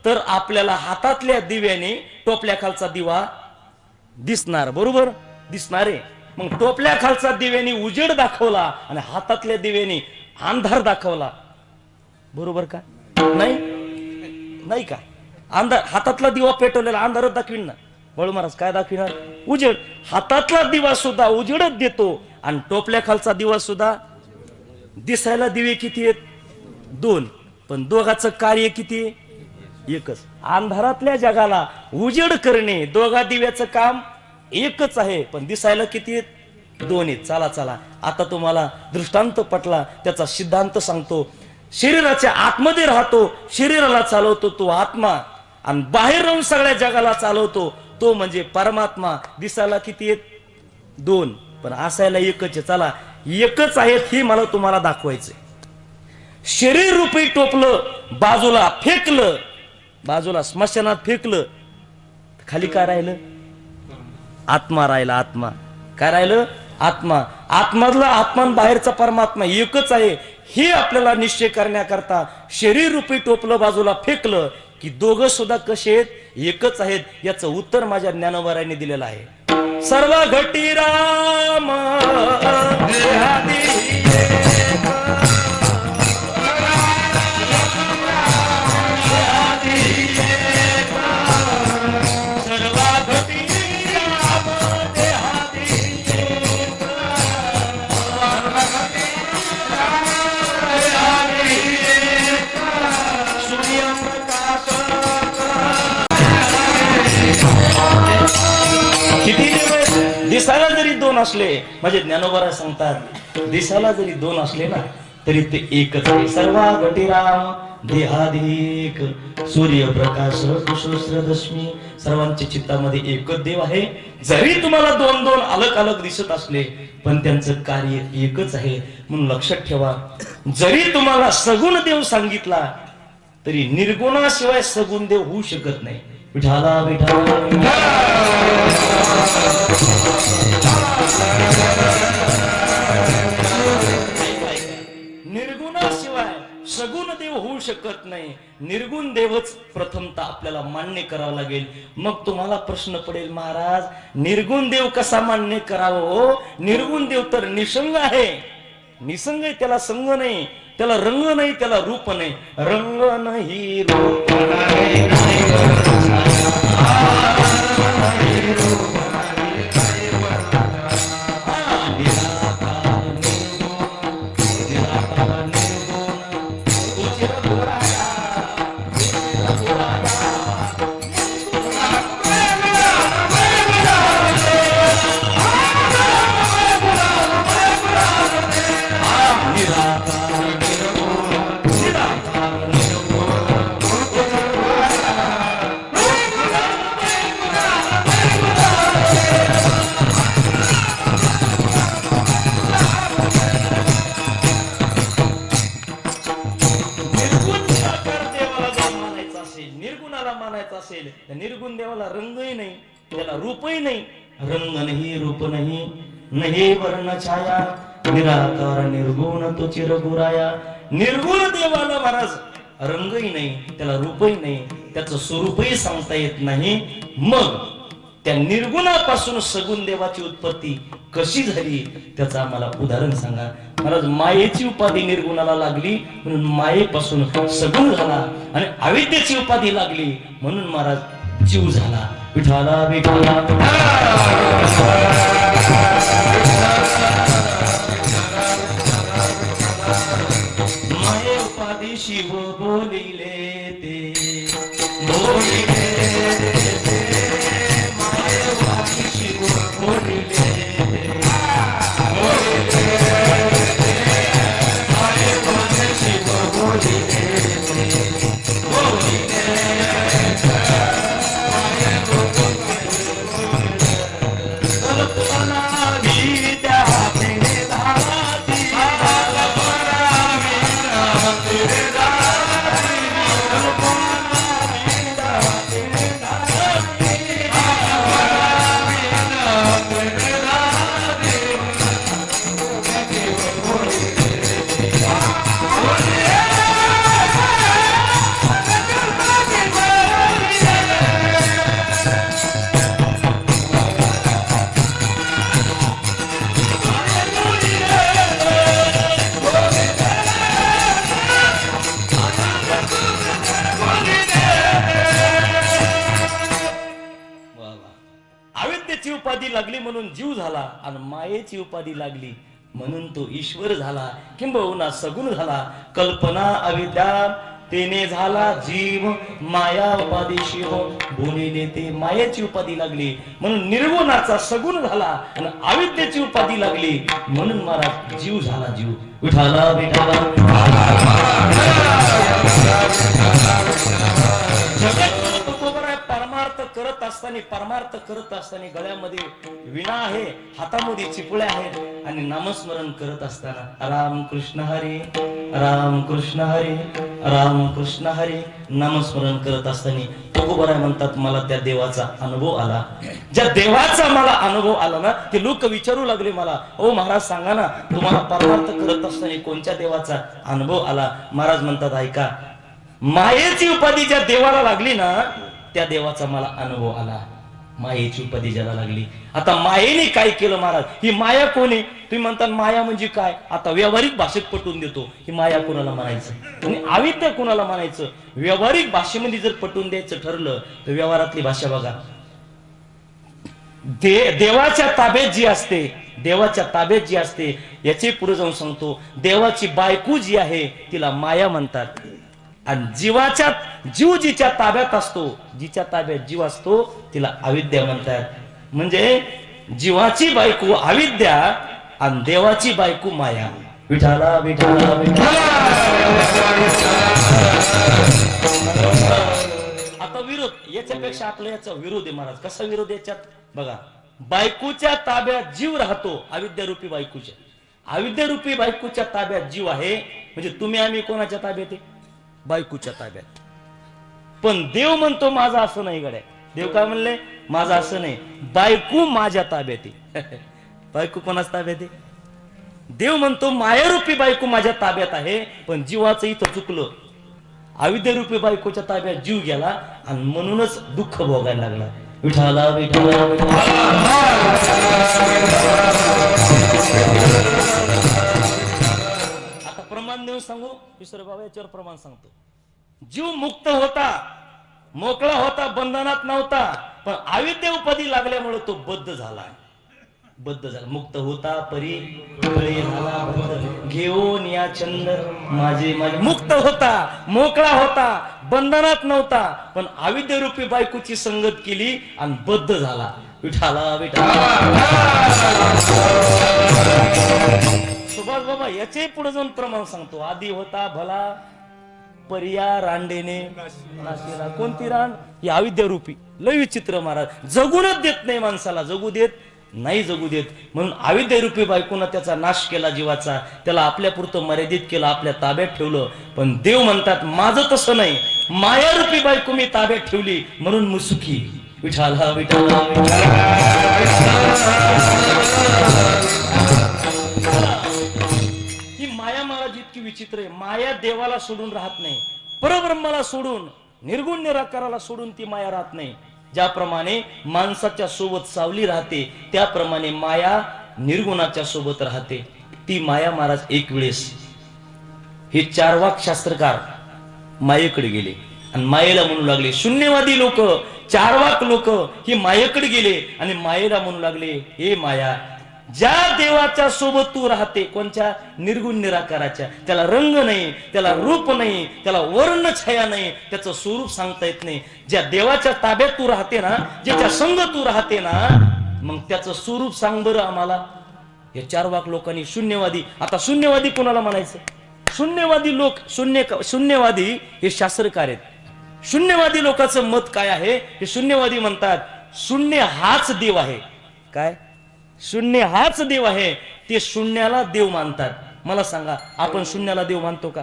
तर आपल्याला हातातल्या दिव्याने टोपल्या खालचा दिवा दिसणार. बरोबर दिसणार आहे. मग टोपल्या खालचा दिव्याने उजेड दाखवला आणि हातातल्या दिव्याने अंधार दाखवला. बरोबर का नाही? नाही का? अंधार. हातातला दिवा पेटवलेला अंधारच दाखवीन ना. बळू महाराज काय दाखविणार? उजेड. हातातला दिवा सुद्धा उजेडच देतो आणि टोपल्या खालचा दिवा सुद्धा. दिसायला दिवे किती आहेत? दोन. पण दोघांचं कार्य किती? एकच. अंधारातल्या जगाला उजेड करणे दोघा दिव्याचं काम एकच आहे. पण दिसायला किती आहेत? दोन आहेत. चला चला आता तुम्हाला दृष्टांत पटला, त्याचा सिद्धांत सांगतो. शरीराच्या आतमध्ये राहतो, शरीराला चालवतो तो आत्मा आणि बाहेर राहून सगळ्या जगाला चालवतो तो म्हणजे परमात्मा. दिसायला किती आहेत? दोन. पण असायला एकच आहे. चला एकच आहेत हे मला तुम्हाला दाखवायचंय. शरीर रूपी टोपलं बाजूला फेकलं, बाजूला स्मशानात फेकलं, खाली काय राहिलं? आत्मा राहिला. आत्मा. काय राहिलं? आत्मा. आत्मातला आत्मा बाहेरचा परमात्मा एकच आहे हे आपल्याला निश्चय करण्याकरता शरीर रूपी टोपलं बाजूला फेकलं की दोघं सुद्धा कसे आहेत? एकच आहेत. याचं उत्तर माझ्या ज्ञानोबाराने दिलेलं आहे. सर्व घटी राम दिसायला जरी दोन असले, म्हणजे ज्ञानोबा सांगतात दिसायला जरी दोन असले ना तरी ते एकच आहे. सर्वा घटी राम देहाधिक सूर्यप्रकाश कुशोस्त्रदश्मी. सर्वांच्या चित्तामध्ये एकच देव आहे. जरी तुम्हाला दोन दोन अलग अलग दिसत असले पण त्यांचं कार्य एकच आहे. म्हणून लक्षात ठेवा, जरी तुम्हाला सगुण देव सांगितला तरी निर्गुणाशिवाय सगुण देव होऊ शकत नाही. विठाला विठाला निर्गुणाशिवाय सगुण देव होऊ शकत नाही. निर्गुण देवच प्रथमतः आपल्याला मान्य करावं लागेल. मग तुम्हाला प्रश्न पडेल, महाराज निर्गुण देव कसा मान्य करावं? निर्गुण देव तर निसंग आहे. निसंग आहे, त्याला संग नाही, त्याला रंग नाही, त्याला रूप नाही. रंग नाही रूप नाही. निर्गुण देवाला रंगही नाही, त्याला रूपही नाही. रंग नाही, रूप नाही, नाही वर्ण छाया, निराकार निर्गुण तो चिरगुराया. निर्गुण देवाला महाराज रंगही नाही, त्याला रूपही नाही, त्याचं स्वरूपही सांगता येत नाही. मग त्या निर्गुणापासून सगुण देवाची उत्पत्ती कशी झाली त्याचं आम्हाला उदाहरण सांगा. महाराज मायेची उपाधी निर्गुणाला लागली म्हणून मायेपासून सगुण झाला, आणि अविद्येची उपाधी लागली म्हणून महाराज जीव झाला. विठाला विठाला माये उपाधी शिव बोलिले ते बोलिले ते. माये उपाधी शिव बोलिले उपाधी लागली म्हणून जीव झाला, आणि मायेची उपाधी लागली म्हणून तो ईश्वर झाला, किंबहुना सगुण झाला. कल्पना अविद्या तेने झाला जीव, माया उपाधी शिव बोलिले ते. मायेची उपाधी लागली म्हणून निर्गुणाचा सगुण झाला, आणि अविद्येची उपाधी लागली म्हणून महाराज जीव झाला. जीव विठाला विठाला परमार्थ करत असताना, परमार्थ करत असताना गळ्यामध्ये विणा आहे, हातामध्ये चिपळ्या आहेत, आणि नामस्मरण करत असताना राम कृष्ण हरी राम कृष्ण हरी राम कृष्ण हरी नामस्मरण करत असताना तुकोबाराय म्हणतात, मला त्या देवाचा अनुभव आला. ज्या देवाचा मला अनुभव आला ना, ते लोक विचारू लागले मला, ओ महाराज सांगा ना, तुम्हाला परमार्थ करत असताना कोणत्या देवाचा अनुभव आला? महाराज म्हणतात, ऐका, मायेची उपाधी ज्या देवाला लागली ना त्या देवाचा मला अनुभव आला. मायेची उपाधी ज्याला लागली. आता मायेने काय केलं महाराज? ही माया कोण आहे? तुम्ही म्हणता माया म्हणजे काय? आता व्यावहारिक भाषेत पटवून देतो. ही माया कोणाला म्हणायचं आणि अविद्या कोणाला म्हणायचं? व्यावहारिक भाषेमध्ये जर पटवून द्यायचं ठरलं तर व्यवहारातली भाषा बघा. देवाच्या ताब्यात जी असते, देवाच्या ताब्यात जी असते, याचे पुढे जाऊन सांगतो, देवाची बायको जी आहे तिला माया म्हणतात, आणि जीव जिच्या ताब्यात असतो, जिच्या ताब्यात जीव असतो तिला अविद्या म्हणतात. म्हणजे जीवाची बायको अविद्या आणि देवाची बायको माया. विठाला विठाला विठाला. आता विरोध याच्यापेक्षा आपलं याचा विरोध आहे महाराज. कसा विरोध याच्यात बघा. बायकोच्या ताब्यात जीव राहतो, अविद्यारूपी बायकोच्या. अविद्यारूपी बायकोच्या ताब्यात जीव आहे म्हणजे तुम्ही आम्ही कोणाच्या ताब्यात आहे? बायकोच्या ताब्यात. पण देव म्हणतो माझा असं नाही गड्या. देव काय म्हणले? माझा असं नाही, बायको माझ्या ताब्यात आहे. बायको कोणाच ताब्यात आहे? देव म्हणतो मायारूपी बायको माझ्या ताब्यात आहे, पण जीवाचं इथं चुकलं. अविद्यारूपी बायकोच्या ताब्यात जीव गेला आणि म्हणूनच दुःख भोगायला लागला. विठाला विठाला विठाला. आता प्रमाण देऊन सांगू विसर बाबा, याच्यावर प्रमाण सांगतो. जीव मुक्त होता, मोकळा होता, बंधनात नव्हता, पण अविद्या उपाधी लागल्यामुळे तो बद्ध झाला. बद्ध झाला. मुक्त होता परी कळे झाला बद्ध. घेऊन या चंद्र माझे माझे. मुक्त होता, मोकळा होता, बंधनात नव्हता, पण अविद्यारूपी बायकोची संगत केली आणि बद्ध झाला. विठाला विठाला. सुभाष बाबा याचे पुढे जाऊन प्रमाण सांगतो. आधी होता भला पर्या रांडेने नाशिला. कोणती रांड? ही अविद्यारूपी. लय विचित्र महाराज. जगूनच देत नाही माणसाला, जगू देत नाही, जगू देत. म्हणून अविद्यारूपी बायकोनं त्याचा नाश केला जीवाचा. त्याला आपल्या पुरतं मर्यादित केलं, आपल्या ताब्यात ठेवलं. पण देव म्हणतात माझं तसं नाही, मायारूपी बायको मी ताब्यात ठेवली म्हणून मी सुखी. विठाला विठाला विठाला. ही माया महाराज इतकी विचित्र आहे. माया देवाला सोडून राहत नाही, परब्रह्माला सोडून, निर्गुण निराकाराला सोडून ती माया राहत नाही. ज्याप्रमाणे माणसाच्या सोबत सावली राहते, त्याप्रमाणे माया निर्गुणाच्या सोबत राहते. ती माया महाराज एक वेळेस हे चारवाक शास्त्रकार मायेकडे गेले आणि मायेला म्हणू लागले. शून्यवादी लोक, चारवाक लोक ही मायेकडे गेले आणि मायेला म्हणू लागले, हे माया, ज्या देवाच्या सोबत तू राहते, कोणच्या? निर्गुण निराकाराच्या. त्याला रंग नाही, त्याला रूप नाही, त्याला वर्ण छाया नाही, त्याचं स्वरूप सांगता येत नाही. ज्या देवाच्या ताब्यात तू राहते ना, ज्याच्या संग तू राहते ना, मग त्याचं स्वरूप सांग बरं आम्हाला. या चारवाक लोकांनी शून्यवादी. आता शून्यवादी कोणाला म्हणायचं? शून्यवादी लोक, शून्यवादी हे शास्त्रकार आहेत. शून्यवादी लोकांचं मत काय आहे? हे शून्यवादी म्हणतात शून्य हाच देव आहे. काय? शून्य हाच देव आहे. ते शून्याला देव मानतात. मला सांगा, आपण शून्याला देव मानतो का?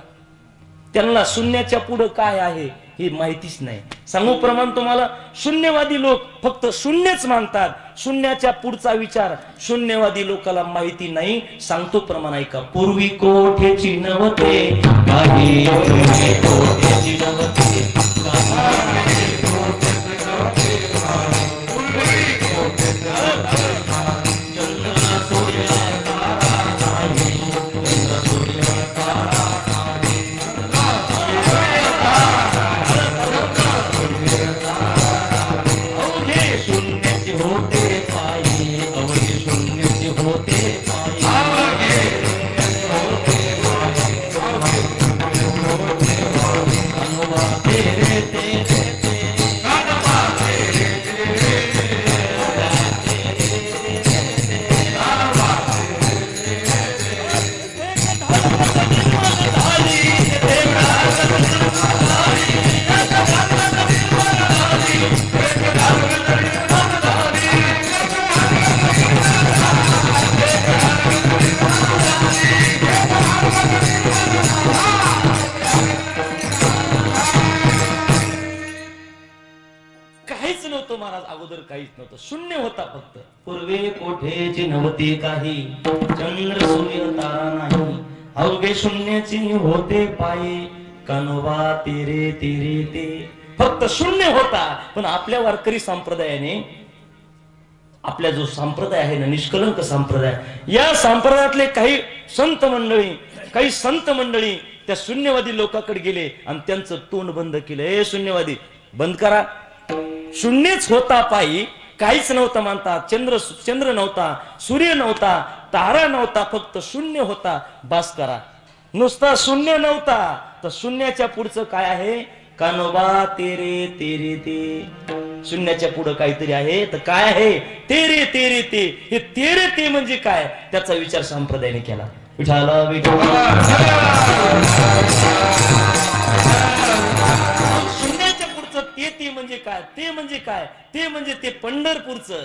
त्यांना शून्याच्या पुढे काय आहे हे माहितीच नाही. सांगू प्रमाण तुम्हाला. शून्यवादी लोक फक्त शून्यच मानतात, शून्याच्या पुढचा विचार शून्यवादी लोकांना माहिती नाही. सांगतो प्रमाण ऐका. पूर्वी कोठेची नव्हते काही, कोठेची नव्हते काहीच नव्हतं. शून्य होता फक्त. पूर्वे कोठेची नव्हती काही, चंद्र सूर्य तारा नाही, अवघे शून्याची होते पायी, कानोबा तेरे तेरे ते. फक्त शून्य होता. पण आपल्या वारकरी संप्रदायाने, आपला जो संप्रदाय आहे ना, निष्कलंक संप्रदाय, या संप्रदायातले काही संत मंडळी त्या शून्यवादी लोकांकडे गेले आणि त्यांचं तोंड बंद केलं. हे शून्यवादी बंद करा. शून्यच होता पायी, काहीच नव्हतं मानतात. चंद्र नव्हता, सूर्य नव्हता, तारा नव्हता, फक्त शून्य होता. बास करा. नुसता शून्य नव्हता तर शून्याच्या पुढचं काय आहे? कानोबा तेरे तेरे ते. शून्याच्या पुढं काहीतरी आहे तर काय आहे? तेरे तेरे ते. हे तेरे ते म्हणजे काय? त्याचा विचार संप्रदायाने केला. विठाला विठा. शून्याच्या पुढचं ते म्हणजे काय, ते म्हणजे काय, ते म्हणजे ते पंढरपूरचं,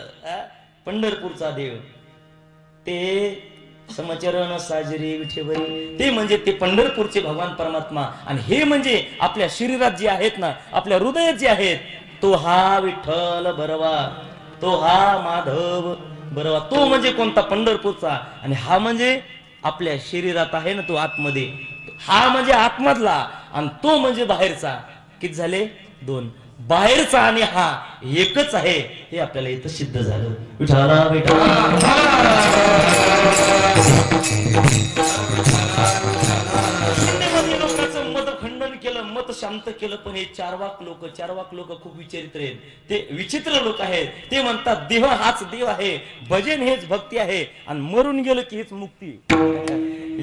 पंढरपूरचा देव, ते समचरण साजरी विठेवरी, ते म्हणजे ते पंढरपूरचे भगवान परमात्मा. आणि हे म्हणजे आपल्या शरीरात जे आहेत ना, आपल्या हृदयात जे आहेत, तो हा विठ्ठल बरवा, तो हा माधव बरवा. तो म्हणजे कोणता, पंढरपूरचा. आणि हा म्हणजे आपल्या शरीरात आहे ना, तो आतमध्ये, हा म्हणजे आतमधला, आणि तो म्हणजे बाहेरचा. किती झाले, दोन. बाहेरचा आणि हा एकच आहे, हे आपल्याला इथं सिद्ध झालं. विठाला विठा. लोकांचं मत खंडन केलं, मत शांत केलं, पण हे चारवाक लोक खूप विचित्र आहेत. ते विचित्र लोक आहेत. ते म्हणतात देह हाच देव आहे, भजन हेच भक्ती आहे, आणि मरून गेलं की हेच मुक्ती.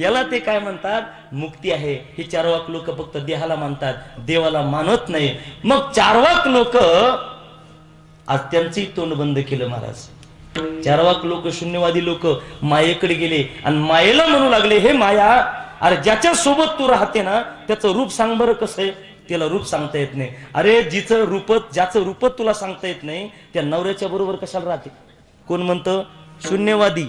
याला ते काय म्हणतात, मुक्ती आहे. हे चारवाक लोक फक्त देहाला मानतात, देवाला मानत नाही. मग चारवाक लोक आज त्यांचंही तोंड बंद केलं महाराज. चारवाक लोक, शून्यवादी लोक मायेकडे गेले आणि मायेला म्हणू लागले, हे माया, अरे ज्याच्या सोबत तू राहते ना, त्याचं रूप सांग बरं कसं आहे. त्याला रूप सांगता येत नाही. अरे ज्याचं रूपत तुला सांगता येत नाही, त्या नवऱ्याच्या बरोबर कशाला राहते. कोण म्हणतं, शून्यवादी,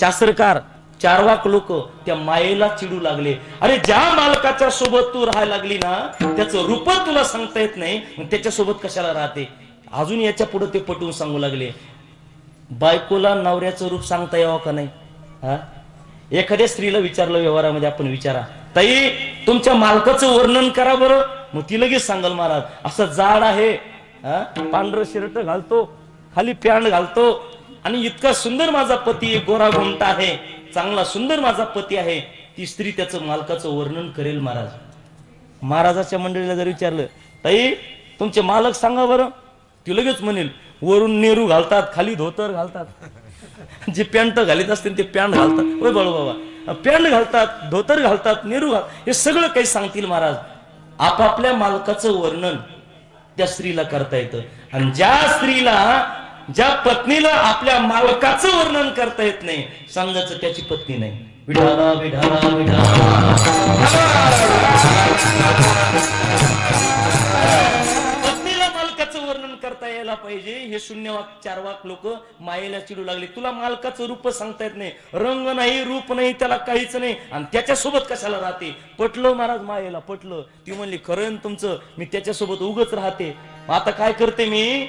शास्त्रकार, चारवाक लोक त्या मायेला चिडू लागले. अरे ज्या मालकाच्या सोबत तू राहायला लागली ना, त्याचं रूपत तुला सांगता येत नाही, मग त्याच्या सोबत कशाला राहते. अजून याच्या पुढे ते पटवून सांगू लागले, बायकोला नवऱ्याचं रूप सांगता यावं का नाही. हा, एखाद्या स्त्रीला विचारलं व्यवहारामध्ये, आपण विचारा, ताई तुमच्या मालकाचं वर्णन करा बरं, मग ती लगेच सांगल महाराज, असं जाड आहे, पांढरं शर्ट घालतो, खाली पॅन्ट घालतो, आणि इतका सुंदर माझा पती आहे, गोरा घोमटा आहे, चांगला सुंदर माझा पती आहे. ती स्त्री त्याचं मालकाचं वर्णन करेल महाराज. महाराजाच्या मंडळीला जर विचारलं, ताई तुमचे मालक सांगा बरं, ती लगेच म्हणेल, वरून नेहरू घालतात, खाली धोतर घालतात. जे पॅन्ट घालीत असतील ते पॅन्ट घालतात. होय बाळू बाबा, पॅन्ट घालतात, धोतर घालतात, नेहरू घालतात, हे सगळं काही सांगतील महाराज. आपापल्या मालकाचं वर्णन त्या स्त्रीला करता येतं. आणि ज्या पत्नीला आपल्या मालकाचं वर्णन करता येत नाही, समजायचं त्याची पत्नी नाही. विठाला विठाला विठाला. पत्नीला मालकाचं वर्णन करता यायला पाहिजे. हे शून्यवाक चारवाक लोक मायेला चिडू लागले, तुला मालकाचं रूप सांगता येत नाही, रंग नाही, रूप नाही, त्याला काहीच नाही, आणि त्याच्यासोबत कशाला राहते. पटलं महाराज, मायेला पटलं. ती म्हणली, खरं तुमचं, मी त्याच्यासोबत उगच राहते. आता काय करते मी,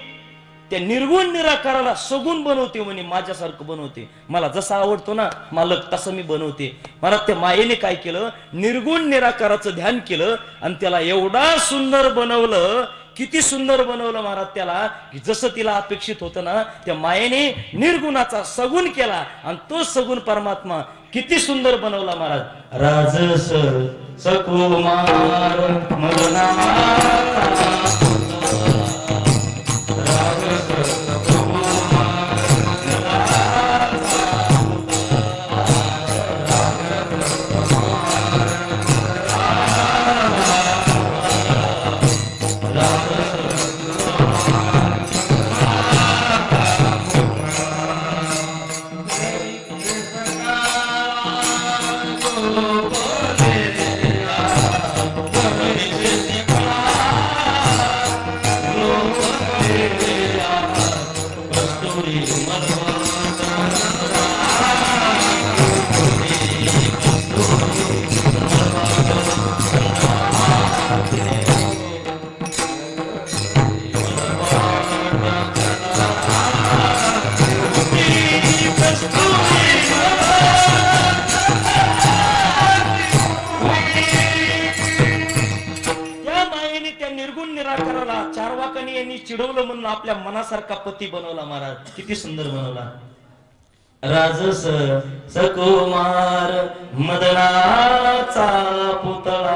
त्या निर्गुण निराकाराला सगुण बनवते. म्हणे माझ्यासारखं बनवते, मला जसा आवडतो ना मालक तसं मी बनवते. मला त्या मायेने काय केलं, निर्गुण निराकाराचं ध्यान केलं, आणि त्याला एवढा सुंदर बनवलं, किती सुंदर बनवलं महाराज त्याला, की जसं तिला अपेक्षित होतं ना, त्या मायेने निर्गुणाचा सगुण केला, आणि तो सगुण परमात्मा किती सुंदर बनवला महाराज. राजस सकुमार मदना चारवाकांनी यांनी चिडवलं म्हणून आपल्या मनासारखा पती बनवला महाराज. किती सुंदर बनवला. राजस सकुमार मदनाचा पुतळा,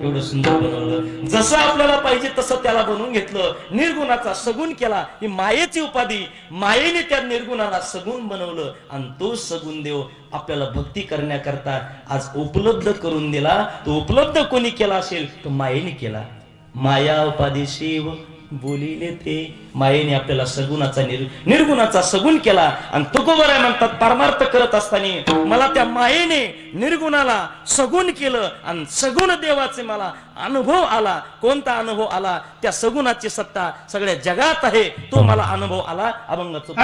एवढं सुंदर बनवलं. जसं आपल्याला पाहिजे तसं त्याला बनवून घेतलं. निर्गुणाचा सगुण केला, ही मायेची उपाधी. मायेने त्या निर्गुणाला सगुण बनवलं, आणि तो सगुण देव आपल्याला भक्ती करण्याकरता आज उपलब्ध करून दिला. तो उपलब्ध कोणी केला असेल, तो मायेने केला. माया उपाधी शिव बोलिले ते. मायेने आपल्याला सगुणाचा निर्गुणाचा सगुण केला आणि तुकोबराय म्हणतात परमार्थ करत असताना मला त्या मायेने निर्गुणाला सगुण केलं आणि सगुण देवाचे मला अनुभव आला. कोणता अनुभव आला? त्या सगुणाची सत्ता सगळ्या जगात आहे, तो मला अनुभव आला. अभंगाचं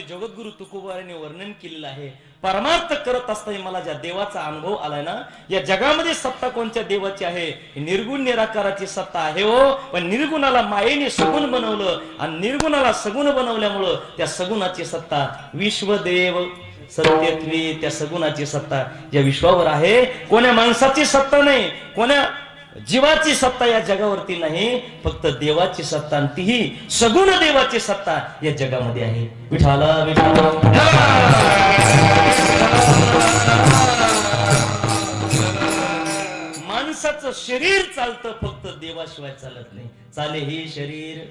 जगद्गुरु तुकोबाराने वर्णन केलेलं आहे. परमार्थ करत असताना मला ज्या देवाचा अनुभव आलाय ना, या जगामध्ये सत्ता कोणत्या देवाची आहे? निर्गुण निराकाराची सत्ता आहे हो. पण निर्गुणाला मायेने सगुण बनवलं आणि निर्गुणाला सगुण बनवल्यामुळं त्या सगुणाची सत्ता विश्वदेव सत्यत्वे, त्या सगुणाची सत्ता या विश्वावर आहे. कोण्या माणसाची सत्ता नाही, कोण्या जीवाची सत्ता या जगावरती नाही, फक्त देवाची सत्ता आणि तीही सगुण देवाची सत्ता या जगामध्ये आहे. विठाला विठाला माणसाचं शरीर चालतं, फक्त देवाशिवाय चालत नाही. चाले हे शरीर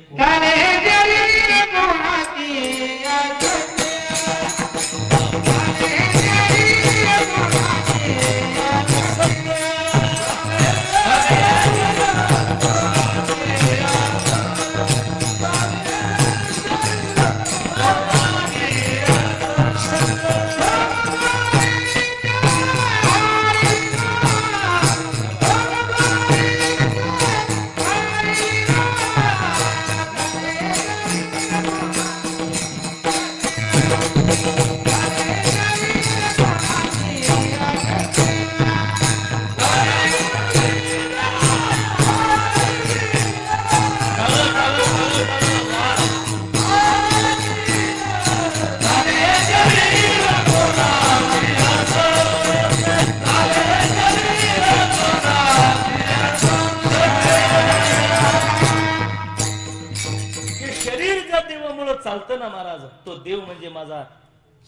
चालतं ना महाराज, तो देव म्हणजे माझा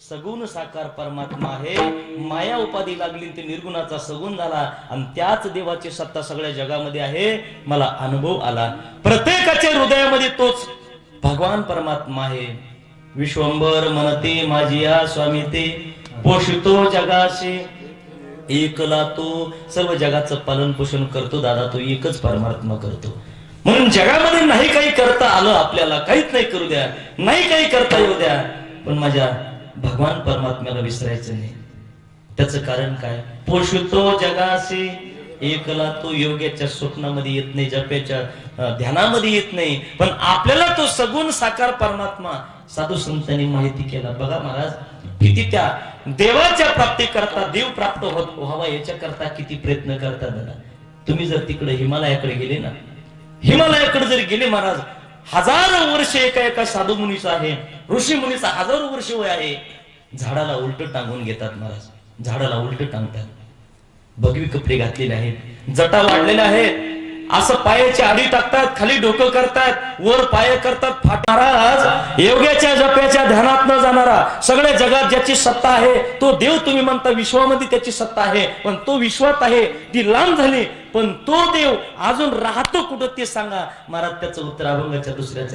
सगुण साकार परमात्मा आहे. माया उपाधी लागली ते निर्गुणाचा सगुण झाला आणि त्याच देवाची सत्ता सगळ्या जगामध्ये आहे. मला अनुभव आला. प्रत्येकाच्या हृदयामध्ये तोच भगवान परमात्मा आहे. विश्वंभर म्हणते माझिया स्वामी ते, पोषितो जगाशी एकला तो. सर्व जगाचं पालन पोषण करतो दादा, तो एकच परमात्मा करतो. म्हणून जगामध्ये नाही काही करता आलं आपल्याला, काहीच नाही करू द्या, नाही काही करता येऊ द्या, पण माझ्या भगवान परमात्म्याला विसरायचं नाही. त्याचं कारण काय? पोषितो जगाशी एकला तो. योग्याच्या स्वप्नामध्ये येत नाही, जपाच्या ध्यानामध्ये येत नाही, पण आपल्याला तो सगुण साकार परमात्मा साधू संतांनी माहिती केला. बघा महाराज, किती त्या देवाच्या प्राप्ती करता, देव प्राप्त व्हावा याच्या करता किती प्रयत्न करतात दादा. तुम्ही जर तिकडे हिमालयाकडे गेले ना, हिमालयाकडे जर गेले महाराज, हजारो वर्ष एका एका साधू मुनीचा आहे, ऋषी मुनीचा हजारो वर्ष वय आहे. झाडाला उलट टांगून घेतात महाराज, झाडाला उलट टांगतात. भगवी कपडे घातलेले आहेत, जटा वाढलेल्या आहेत, असं पायाची आडी टाकतात, खाली डोकं करतात, वर पाय करतात. महाराज, योग्याच्या जप्याच्या ध्यानात न जाणारा, सगळ्या जगात ज्याची सत्ता आहे तो देव तुम्ही म्हणता विश्वामध्ये त्याची सत्ता आहे, पण तो विश्वात आहे, ती लांब झाली, पण तो देव अजून राहतो कुठं ते सांगा. महाराज, त्याचं उत्तर अभंगाच्या दुसऱ्याच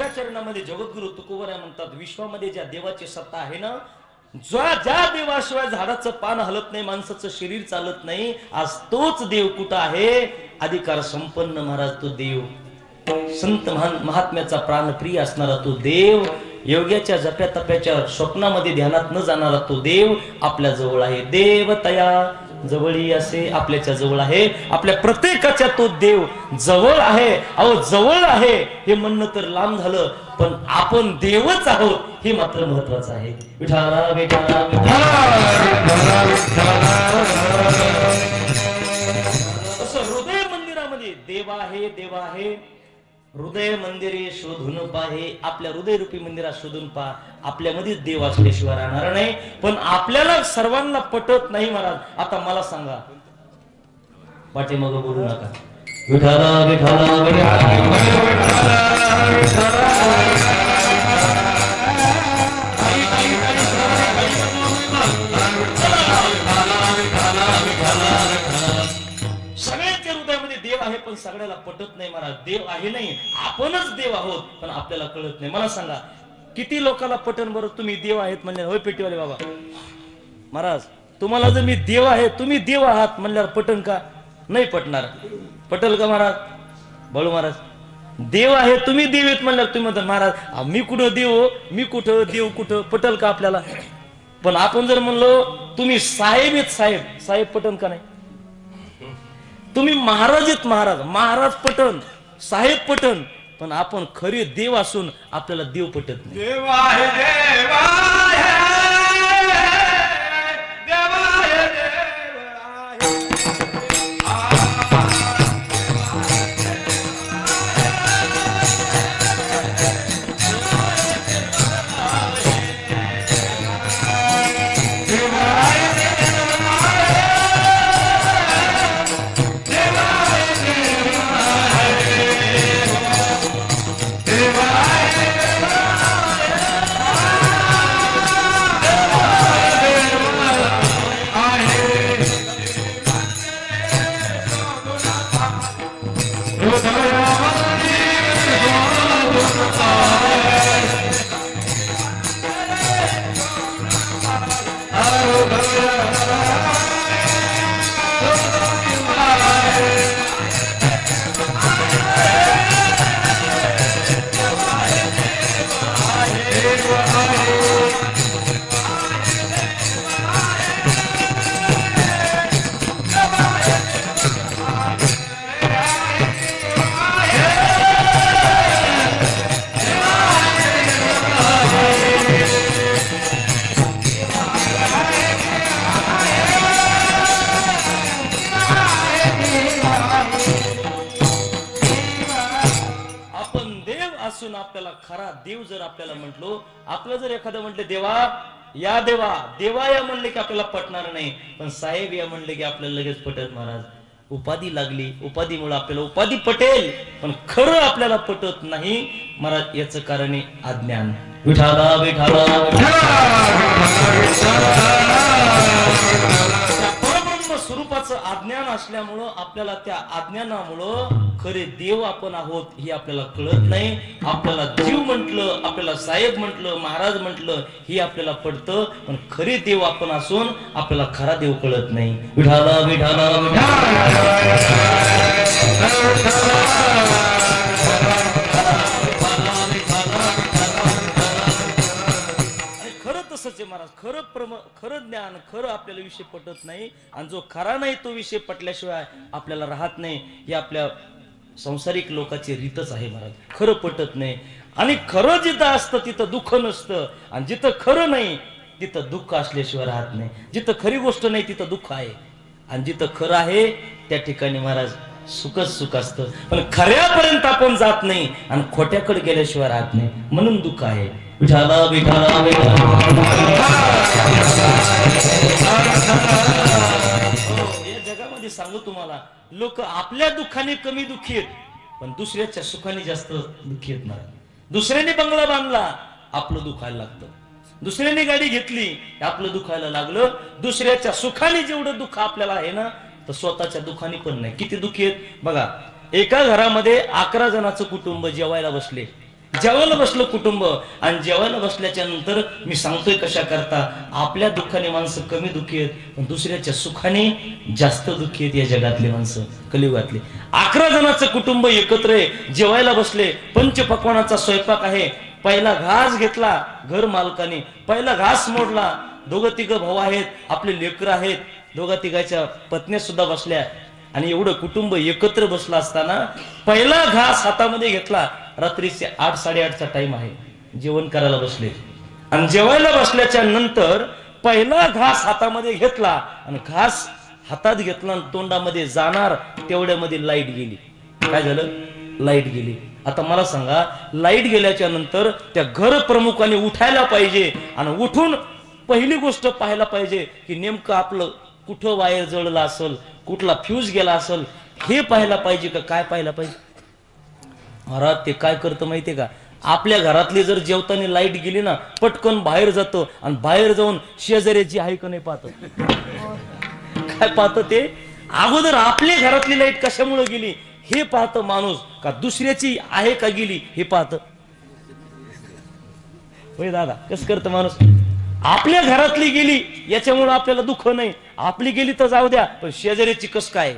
दुसऱ्या चरणामध्ये जगद्गुरु तुकोबराय म्हणतात, विश्वामध्ये ज्या देवाची सत्ता आहे ना, ज्या देवाशिवाय झाडाचं पान हलत नाही, माणसाचं शरीर चालत नाही, आज तोच देव कुठं आहे? अधिकार संपन्न महाराज तो देव, संत महात्म्याचा प्राणप्रिय असणारा तो देव, योग्याच्या जप्या तप्याच्या स्वप्नामध्ये ध्यानात न जाणारा तो देव आपल्या जवळ आहे. देव तया जवळी असे आपल्याच्या जवळ आहे. आपल्या प्रत्येकाच्या तो देव जवळ आहे. अहो जवळ आहे हे म्हणणं तर लांब झालं, पण आपण देवच आहोत हे मात्र महत्वाचं आहे. विठाला विठाला असं हृदय मंदिरामध्ये देव आहे, देव आहे. हृदय मंदिरे शोधून पाहे, आपल्या हृदय रूपी मंदिरात शोधून पहा. आपल्यामध्येच देव असल्याशिवाय राहणार नाही. पण आपल्याला सर्वांना पटत नाही महाराज. आता मला सांगा, पाठीमागं बोलू नका. विठाला विठाला सगळ्यांच्या हृदयामध्ये देव आहे, पण सगळ्याला पटत नाही महाराज. देव आहे नाही, आपणच देव आहोत, पण आपल्याला कळत नाही. मला सांगा, किती लोकांना पटन बरं तुम्ही देव आहेत म्हणले? होय पेटीवाले बाबा महाराज, तुम्हाला जर मी देव आहे, तुम्ही देव आहात म्हणल्यावर पटन का? नाही पटणार. पटल का महाराज? बोलू महाराज, देव आहे तुम्ही देव आहेत म्हणल्यावर तुम्ही म्हणता महाराज मी कुठं देव, मी कुठं देव, कुठं पटल का आपल्याला? पण आपण जर म्हणलो तुम्ही साहेब आहेत, साहेब, साहेब पटन का नाही? तुम्ही महाराज आहेत, महाराज, महाराज पटन, साहेब पटन, पण आपण खरे देव असून आपल्याला देव पटत नाही. देव आहे, देव आहे, देव आहे, आपल्याला खरा देव जर आपल्याला म्हटलो, आपलं जर एखादं म्हटलं देवा या, देवा देवा या म्हणले की आपल्याला पटणार नाही, पण साहेब या म्हणले की आपल्याला लगेच पटत. महाराज उपाधी लागली, उपाधीमुळे आपल्याला उपाधी पटेल, पण खरं आपल्याला पटत नाही महाराज. याचं कारण आहे अज्ञान. विठाला विठाला परब्रह्म स्वरूपाचं अज्ञान असल्यामुळं आपल्याला त्या अज्ञानामुळं खरे देव आपण आहोत हे आपल्याला कळत नाही. आपल्याला जीव म्हटलं, आपल्याला साहेब म्हटलं, महाराज म्हटलं हे आपल्याला पडतं, पण खरे देव आपण असून आपल्याला खरा देव कळत नाही. विठाला विठाला महाराज. खरं ज्ञान, खरं आपल्याला विषय पटत नाही, आणि जो खरा नाही तो विषय पटल्याशिवाय आपल्याला राहत नाही. हे आपल्या संसारिक लोकांची रीतच आहे महाराज. खरं पटत नाही, आणि खरं जिथं असतं तिथं दुःख नसतं, आणि जिथं खरं नाही तिथं दुःख असल्याशिवाय राहत नाही. जिथं खरी गोष्ट नाही तिथं दुःख आहे, आणि जिथं खरं आहे त्या ठिकाणी महाराज सुखच सुख असतं. पण खऱ्यापर्यंत आपण जात नाही, आणि खोट्याकडे गेल्याशिवाय राहत नाही, म्हणून दुःख आहे. विठाला विठाला या जगामध्ये सांगू तुम्हाला, लोक आपल्या दुःखाने कमी दुःखी आहेत, पण दुसऱ्याच्या सुखाने जास्त दुःखी आहेत. महाराज दुसऱ्याने बंगला बांधला आपलं दुखायला लागतं, दुसऱ्याने गाडी घेतली आपलं दुखायला लागलं. दुसऱ्याच्या सुखाने जेवढं दुःख आपल्याला आहे ना, तर स्वतःच्या दुःखाने पण नाही. किती दुःखी आहेत बघा. एका घरामध्ये 11 जणांचं कुटुंब जेवायला बसले, जेवायला बसलं कुटुंब, आणि जेवायला बसल्याच्या नंतर मी सांगतोय कशा करता, आपल्या दुःखाने माणसं कमी दुःखी आहेत, पण दुसऱ्याच्या सुखाने जास्त दुःखी आहेत या जगातले माणसं, कलियुगातले. 11 जणांचं कुटुंब एकत्र आहे, जेवायला बसले, पंचपक्वानाचा स्वयंपाक आहे. पहिला घास घेतला घर मालकाने, पहिला घास मोडला. दोघं तिघं भाऊ आहेत, आपले लेकरं आहेत, दोघा तिघाच्या पत्न्या सुद्धा बसल्या, आणि एवढं कुटुंब एकत्र बसलं असताना पहिला घास हातामध्ये घेतला. रात्रीचे 8-8:30चा टाइम आहे, जेवण करायला बसले, आणि जेवायला बसल्याच्या नंतर पहिला घास हातामध्ये घेतला, आणि घास हातात घेतला आणि तोंडामध्ये जाणार तेवढ्यामध्ये लाईट गेली. काय झालं? लाईट गेली. आता मला सांगा, लाईट गेल्याच्या नंतर त्या घर प्रमुखाने उठायला पाहिजे, आणि उठून पहिली गोष्ट पाहायला पाहिजे की नेमकं आपलं कुठं वायर जळला असेल, कुठला फ्यूज गेला असेल, हे पाहायला पाहिजे का काय पाहायला पाहिजे? महाराज ते काय करतं माहितीये का, आपल्या घरातली जर जेवताना लाईट गेली ना, पटकन बाहेर जातो, आणि बाहेर जाऊन शेजाऱ्याची आहे का नाही पाहत. काय पाहतं ते? अगोदर आपल्या घरातली लाईट कशामुळे गेली हे पाहतं माणूस, का दुसऱ्याची आहे का गेली हे पाहतं. होय दादा, कसं करतं माणूस? आपल्या घरातली गेली याच्यामुळे आपल्याला दुःख नाही, आपली गेली तर जाऊ द्या, पण शेजाऱ्याची कस काय,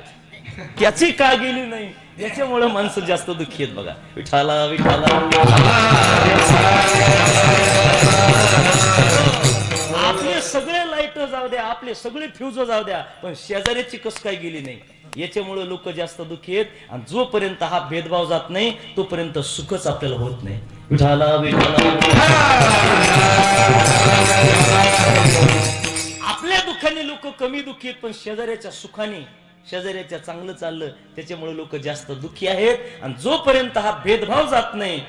त्याची का गेली नाही याच्यामुळे माणसं जास्त दुःखी आहेत बघा. विठाला विठाला, आपले सगळे लाईट जाऊ द्या, आपले सगळे फ्यूज जाऊ द्या, पण शेजाऱ्याची कस काय गेली नाही याच्यामुळे लोक जास्त दुःखी आहेत. आणि जोपर्यंत हा भेदभाव जात नाही तोपर्यंत सुखच आपल्याला होत नाही. विठाला विठाला, आपल्या दुःखाने लोक कमी दुःखी आहेत, पण शेजाऱ्याच्या सुखाने, शेजाऱ्याच्या चांगलं चाललं त्याच्यामुळे लोक जास्त दुःखी आहेत. आणि जोपर्यंत हा भेदभाव जात नाही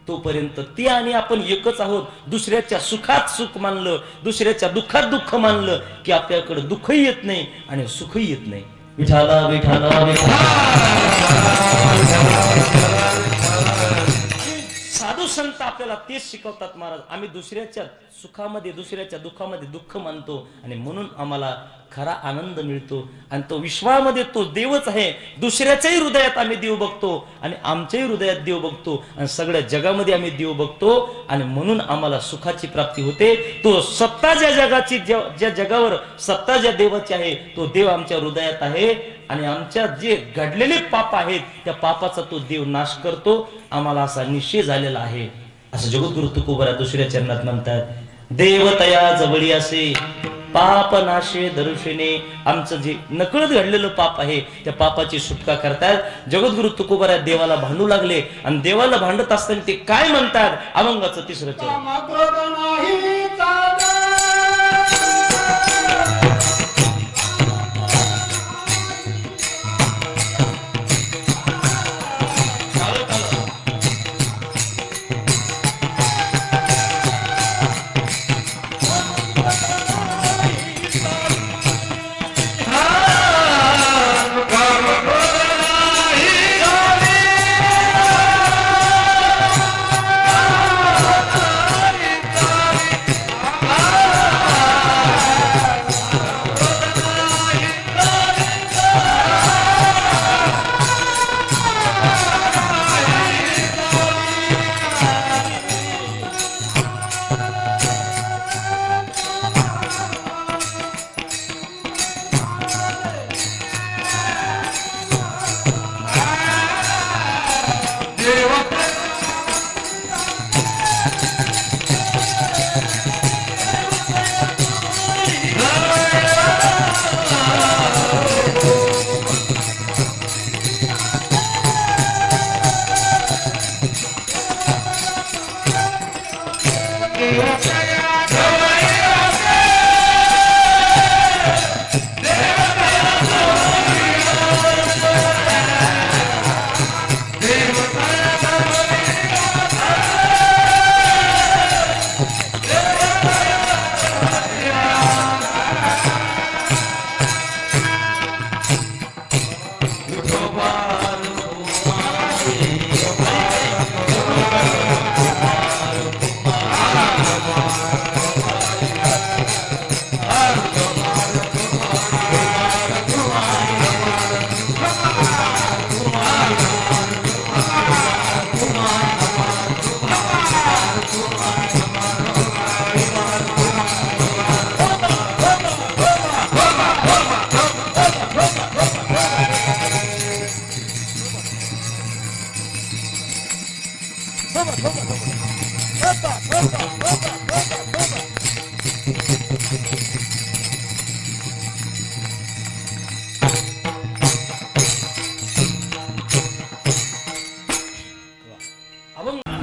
तोपर्यंत ते आणि आपण एकच आहोत. दुसऱ्याच्या सुखात सुख मानलं, दुसऱ्याच्या दुःखात दुःख मानलं की आपल्याकडे दुःखही येत नाही आणि सुखही येत नाही. विठाला विठाला, साधू संत आपल्याला तेच शिकवतात महाराज. आम्ही दुसऱ्याच्या सुखामध्ये, दुसऱ्याच्या दुःखामध्ये दुःख मानतो, आणि म्हणून आम्हाला खरा आनंद मिळतो. आणि तो विश्वामध्ये तो देवच आहे. दुसऱ्याच्याही हृदयात आम्ही देव बघतो, आणि आमच्याही हृदयात देव बघतो, आणि सगळ्या जगामध्ये आम्ही देव बघतो, आणि म्हणून आम्हाला सुखाची प्राप्ती होते. तो सत्ता ज्या जगाची, ज्या जगावर सत्ता ज्या देवाची आहे तो देव आमच्या हृदयात आहे, आणि आमच्या जे घडलेले पाप आहेत त्या पापाचा तो देव नाश करतो. आम्हाला असा निश्चय झालेला आहे. असं जगद्गुरु तुकोबरा दुसऱ्या चरणात म्हणतात. देवतया जवळी असे पाप नाशे दरुषेने. आमचं जे नकळत घडलेलं पाप आहे त्या पापाची सुटका करतात. जगद्गुरु तुकोबरा देवाला भांडू लागले, आणि देवाला भांडत असताना ते काय म्हणतात? अभंगाचं 3रं चरण.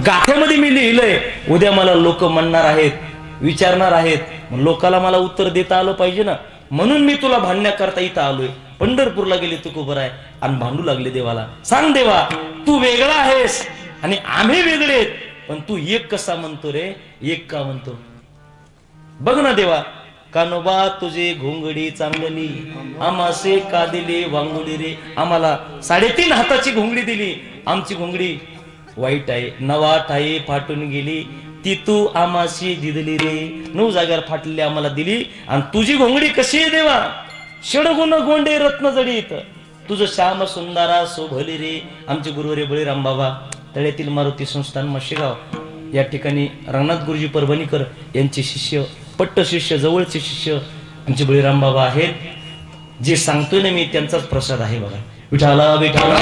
गाथ्यामध्ये मी लिहिलंय, उद्या मला लोक म्हणणार आहेत, विचारणार आहेत, मग लोकाला मला उत्तर देता आलं पाहिजे ना. म्हणून मी तुला भांडण्याकरता इथं आलोय. पंढरपूरला गेले तू उभं आहे आणि भांडू लागले देवाला. सांग देवा, तू वेगळा आहेस आणि आम्ही वेगळे आहेत, पण तू एक कसा म्हणतो रे, एक का म्हणतो? बघ ना देवा, कानोबा तुझी घोंगडी चांगली, आमासे का दिली वांगुडी रे. आम्हाला 3.5 हाताची घोंगडी दिली, आमची घोंगडी वाईट आहे, नवाट आहे, फाटून गेली, ती तू आमाशी दिदली रे. 9 जागेवर फाटलेली आम्हाला दिली, आणि तुझी घोंगडी कशी आहे देवा? षडगुण गोंडे रत्न जडीत, तुझं श्याम सुंदरा शोभली रे. आमचे गुरुवरे बळीराम बाबा, तळ्यातील मारुती संस्थान मशेगाव, या ठिकाणी रंगनाथ गुरुजी परभणीकर यांचे शिष्य, पट्ट शिष्य, जवळचे शिष्य आमचे बळीराम बाबा आहेत. जे सांगतोय ना मी, त्यांचाच प्रसाद आहे बघा. विठाला विठाला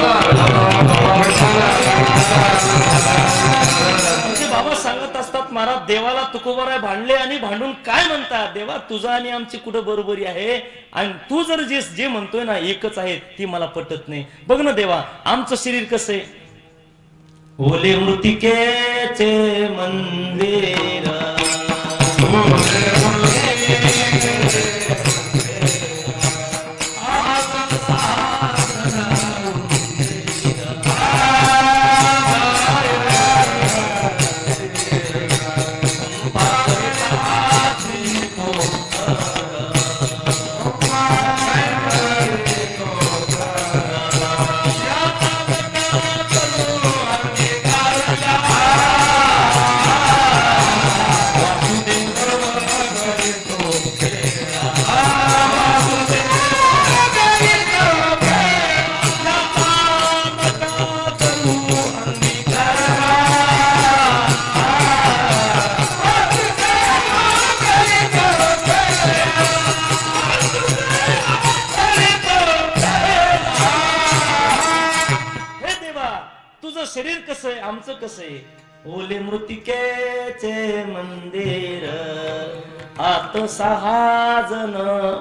बाबा सांगत असतात, महाराज देवाला तुकोबाराय भांडले आणि भांडून काय म्हणतात? देवा, तुझा आणि आमची कुठं बरोबरी आहे? आणि तू जर जे म्हणतोय ना एकच आहे, ती मला पटत नाही. बघ ना देवा, आमचं शरीर कसं आहे? ओले मृतिकेचे मंदिर, शरीर कसं आहे, आमचं कसं आहे? ओले मृतिकेचे मंदिर, आत 6 जण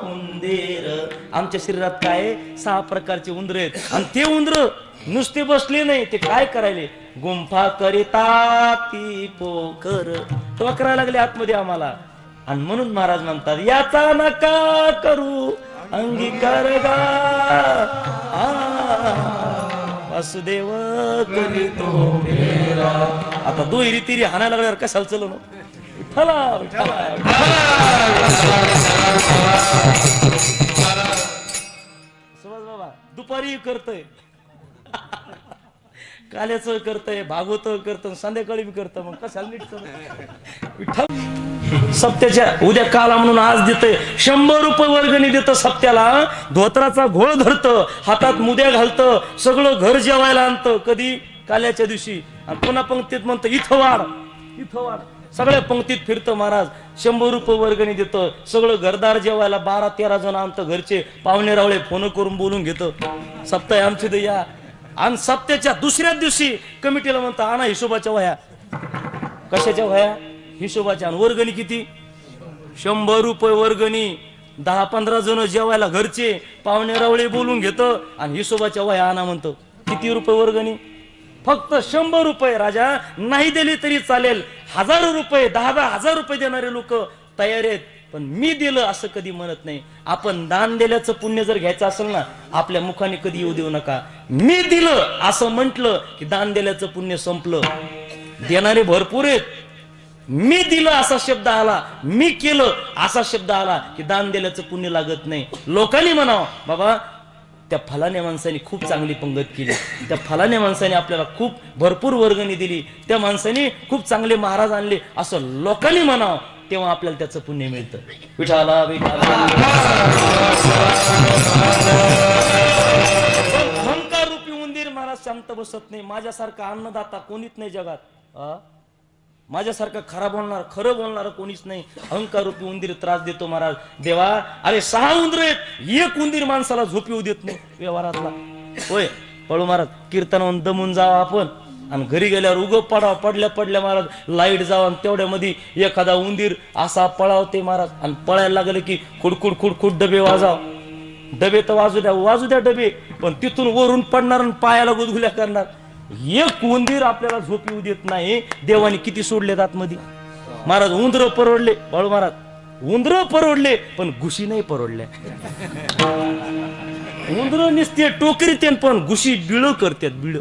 उंदीर. आमच्या शरीरात काय 6 प्रकारचे उंदर आहेत, आणि ते उंदर नुसते बसले नाही, ते काय करायले? गुंफा करिता ती पोकर तो करायला लागले आतमध्ये आम्हाला. आणि म्हणून महाराज म्हणतात, याचा नका करू अंगीकार गा, वासुदेव करीतो फेरा. आता दुहेरी तिरी हाणायला लागल्यावर कशाला चलो ना. विठ्ठला विठ्ठला. सुभाष बाबा दुपारी करतय, काल्याचं करतय, भागवत करत, संध्याकाळी बी करत, मग कशाला नीट? विठ्ठल सप्त्याच्या उद्या काला म्हणून आज देतय 100 रुपये वर्गणी देतं सप्त्याला. धोत्राचा घोळ धरतं, हातात मुद्या घालतं, सगळं घर जेवायला आणतं. कधी? काल्याच्या दिवशी. आणि पुन्हा पंक्तीत म्हणतं इथं वाढ, इथं वाढ. सगळ्या पंक्तीत फिरतं महाराज. 100 रुपये वर्गणी देतं, सगळं घरदार जेवायला 12-13 जण आणतं. घरचे पाहुणे रावळे फोन करून बोलून घेतं, सप्ताह आमची तर या. आणि सप्त्याच्या दुसऱ्याच दिवशी कमिटीला म्हणतं आणा हिशोबाच्या वह्या. कशाच्या वह्या? हिशोबाच्या. वर्गणी किती? 100 रुपये वर्गणी. 10-15 जण जेवायला घरचे, पाहुणे रावळे बोलून घेतं, आणि हिशोबाच्या वह्या आणा म्हणतं. किती रुपये वर्गणी? फक्त 100 रुपये. राजा नाही दिली तरी चालेल, 1000 रुपये, 10,000 रुपये देणारे लोक तयार आहेत. पण मी दिलं असं कधी म्हणत नाही. आपण दान दिल्याचं पुण्य जर घ्यायचं असेल ना, आपल्या मुखाने कधी येऊ देऊ नका. मी दिलं असं म्हटलं की दान दिल्याचं पुण्य संपलं. देणारे भरपूर आहेत. मी दिलं असा शब्द आला, मी केलं असा शब्द आला की दान दिल्याचं पुण्य लागत नाही. लोकांनी म्हणावं, बाबा त्या फलाण्या माणसाने खूप चांगली पंगत केली, त्या फलाण्या माणसाने आपल्याला खूप भरपूर वर्गणी दिली, त्या माणसाने खूप चांगले महाराज आणले, असं लोकांनी म्हणावं, तेव्हा आपल्याला त्याचं पुण्य मिळतं. विठाला विठाला. अहंकार रूपी उंदीर महाराज शांत बसत नाही. माझ्यासारखा अन्नदाता कोणीच नाही जगात. माझ्यासारखं खरं बोलणार कोणीच नाही. अहंकार रूपी उंदीर त्रास देतो महाराज. देवा, अरे 6 उंदीर आहेत, एक उंदीर माणसाला झोप येऊ देत नाही व्यवहारातला. होय पळू महाराज, कीर्तनावरून दमून जावा आपण, आणि घरी गेल्यावर उगं पडल्या पडल्या महाराज लाईट जावं आणि तेवढ्यामध्ये एखादा उंदीर असा पळावते महाराज आणि पळायला लागले की खुडखुड खुडखुड डबे वाजाव. डबे तर वाजू द्या डबे, पण तिथून वरून पडणार आणि पायाला गुदगुल्या करणार. एक उंदीर आपल्याला झोप येऊ देत नाही. देवाने किती सोडले आतमध्ये महाराज. उंदर परवडले बाळू महाराज, उंदर परवडले पण घुशी नाही परवडल्या. उंदर निसते टोकरीत पण घुशी बिळ करतात बिळ.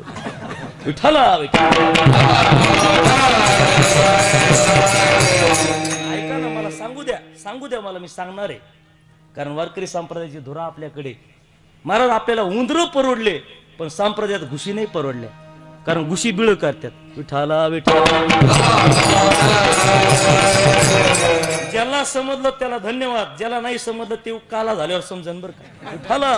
विठाला ऐका ना, मला सांगू द्या मला, मी सांगणार आहे. कारण वारकरी संप्रदायाची धुरा आपल्याकडे. महाराज आपल्याला उंदर परवडले पण संप्रदायात घुशी नाही परवडल्या, कारण घुशी बिळ करतात. विठाला ज्याला समजलं त्याला धन्यवाद, ज्याला नाही समजलं ते काला झाल्यावर समजन बरं का. विठाला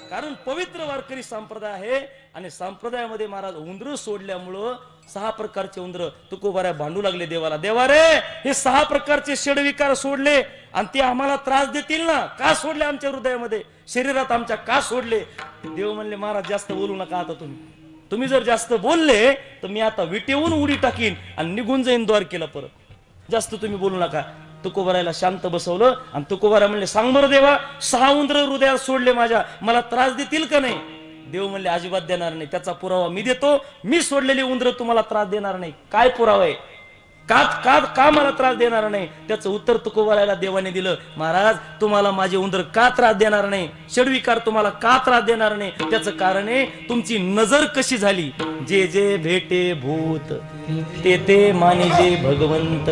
कारण पवित्र वारकरी संप्रदाय आहे आणि संप्रदायामध्ये महाराज उंदर सोडल्यामुळं 6 प्रकारचे उंदर तुकोबाऱ्या भांडू लागले देवाला. देवा रे, हे 6 प्रकारचे षडविकार सोडले आणि ते आम्हाला त्रास देतील ना, का सोडले आमच्या हृदयामध्ये, शरीरात आमच्या का सोडले. देव म्हणले महाराज जास्त बोलू नका आता, तुम्ही जर जास्त बोलले तर मी आता विटेवून उडी टाकीन आणि निघून जाईन द्वारकेला परत. जास्त तुम्ही बोलू नका. तुकोबारायला शांत बसवलं आणि तुकोबारा म्हणले सांग बरं देवा, 6 उंदर हृदयात सोडले माझ्या, मला त्रास देतील का नाही. देव म्हणले अजिबात देणार नाही. त्याचा पुरावा मी देतो. मी सोडलेली उंदर तुम्हाला त्रास देणार नाही. काय पुरावा आहे? का मला त्रास देणार नाही. त्याचं उत्तर तुकोबारायला देवाने दिलं. महाराज तुम्हाला माझे उंदर का त्रास देणार नाही, षडविकार तुम्हाला का त्रास देणार नाही, त्याचं कारण आहे तुमची नजर कशी झाली. जे जे भेटे भूत ते ते मानिजे भगवंत.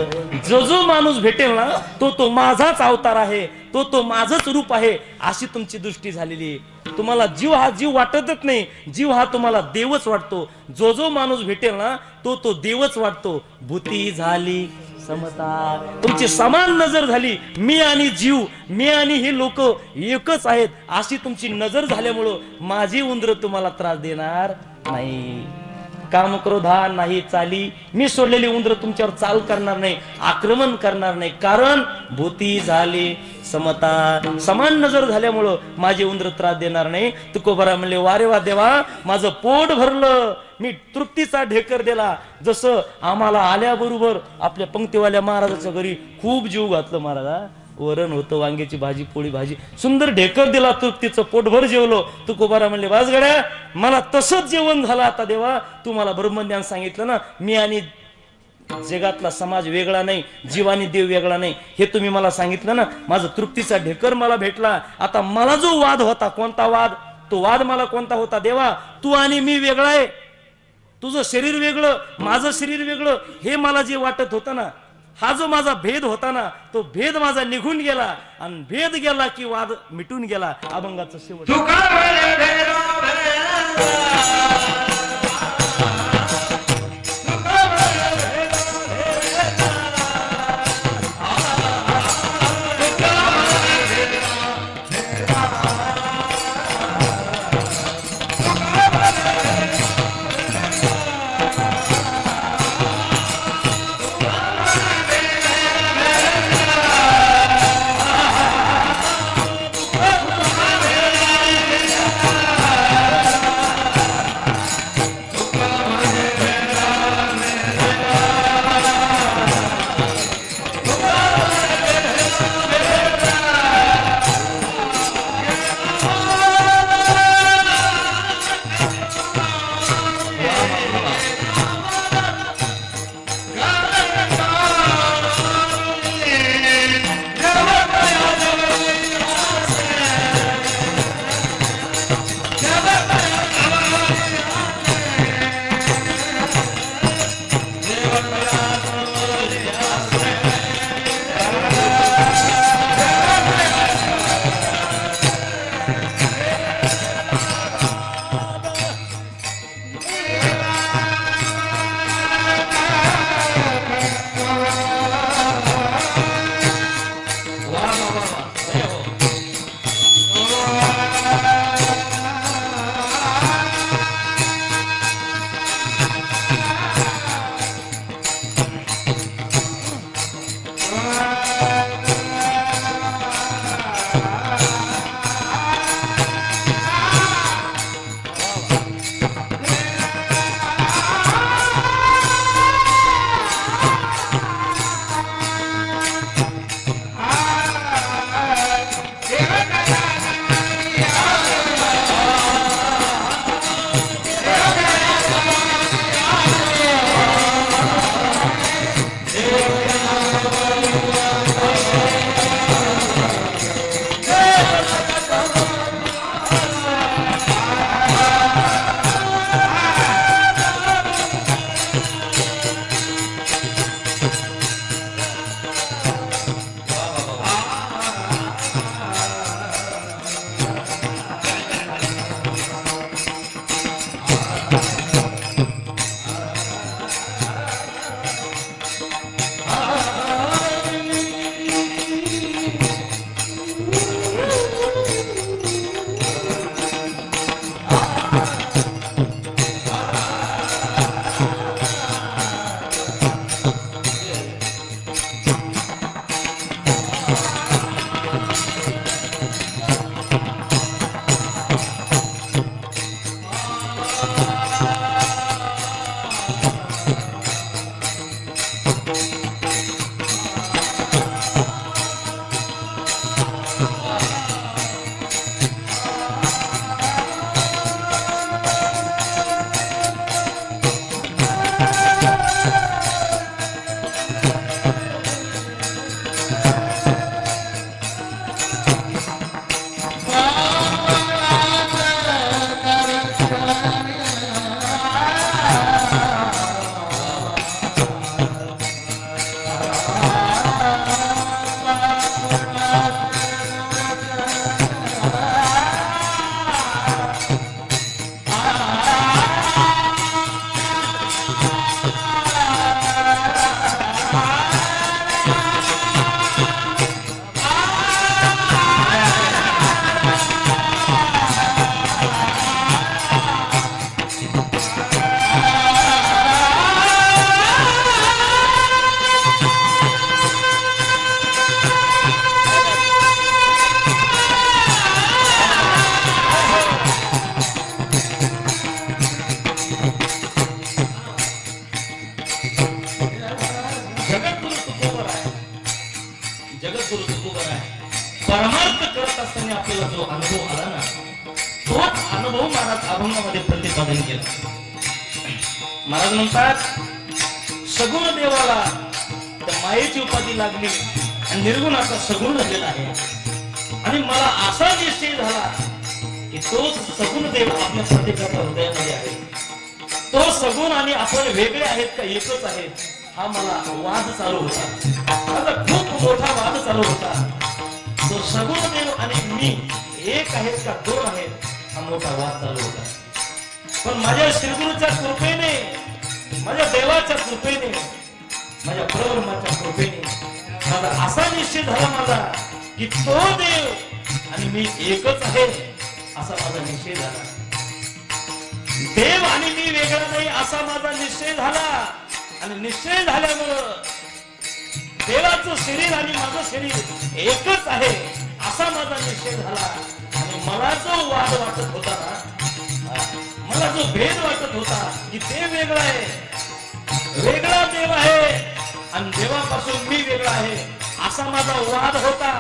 जो माणूस भेटेल ना तो माझाच अवतार आहे, तो माझंच रूप आहे, अशी तुमची दृष्टी झालेली आहे. तुम्हाला जीव हा जीव वाटतच नाही, जीव हा तुम्हाला देवच वाटतो. जो माणूस भेटेल ना तो देवच वाटतो. भूती झाली समता, तुमची समान नजर झाली. मी आणि जीव, मी आणि हे लोक एकच आहेत, अशी तुमची नजर झाल्यामुळं माझी उंदर तुम्हाला त्रास देणार नाही. काम क्रोधा नाही चाली, मी सोडलेली उंदर तुमच्यावर चाल करणार नाही, आक्रमण करणार नाही. कारण भूती झाली समता, समान नजर झाल्यामुळं माझे उंदर त्रास देणार नाही. तुकोबारा म्हणले वारे वा देवा, माझं पोट भरलं, मी तृप्तीचा ढेकर दिला. जसं आम्हाला आल्याबरोबर आपल्या पंक्तीवाल्या महाराजाच्या घरी खूप जीव घातलं महाराजा. वरण होतं, वांग्याची भाजी, पोळी भाजी, सुंदर ढेकर दिला, तृप्तीचं पोटभर जेवलो. तुकोबारा म्हणले वाजगड्या, मला तसंच जेवण झालं. आता देवा तू मला ब्रह्मज्ञान सांगितलं ना, मी आणि जगातला समाज वेगळा नाही, जीव आणि देव वेगळा नाही, हे तुम्ही मला सांगितलं ना, माझं तृप्तीचा ढेकर मला भेटला. आता मला जो वाद होता, कोणता वाद, तो वाद मला कोणता होता देवा, तू आणि मी वेगळा आहे, तुझं शरीर वेगळं, माझं शरीर वेगळं, हे मला जे वाटत होतं ना, हा जो माझा भेद होता ना, तो भेद माझा निघून गेला. आणि भेद गेला की वाद मिटून गेला. अभंगाचं शेवट. जगद्गुरु तुकोबर आहे. परमार्थ करत असताना आपल्याला जो अनुभव आला ना, तोच अनुभव महाराज अभंगामध्ये प्रतिपादन केला. महाराज म्हणतात सगुण देवाला त्या मायेची उपाधी लागली आणि निर्गुणाचा सगुण झालेला आहे. आणि मला असा निश्चय झाला की तोच सगुण देव आपल्या प्रत्येकाच्या हृदयामध्ये आहे. तो सगुण आणि आपण वेगळे आहेत का एकच आहेत, हा मला वाद चालू होता. माझा खूप मोठा वाद चालू होता. तो सगुण देव आणि मी एक आहेत का दोन आहेत, हा मोठा वाद चालू होता. पण माझ्या श्रीगुरूच्या कृपेने, माझ्या देवाच्या कृपेने, माझ्या परब्रह्माच्या कृपेने माझा असा निश्चय झाला माझा की तो देव आणि मी एकच आहे, असा माझा निश्चय झाला. देव आणि मी वेगळा नाही असा माझा निश्चय झाला. आणि निश्चय झाल्यामुळं देवाचं शरीर आणि माझं शरीर एकच आहे असा माझा निश्चय झाला. आणि मला जो वाद वाटत होता ना, मला जो भेद वाटत होता की ते वेगळं आहे, वेगळा देव आहे आणि देवापासून मी वेगळा आहे, असा माझा वाद होता,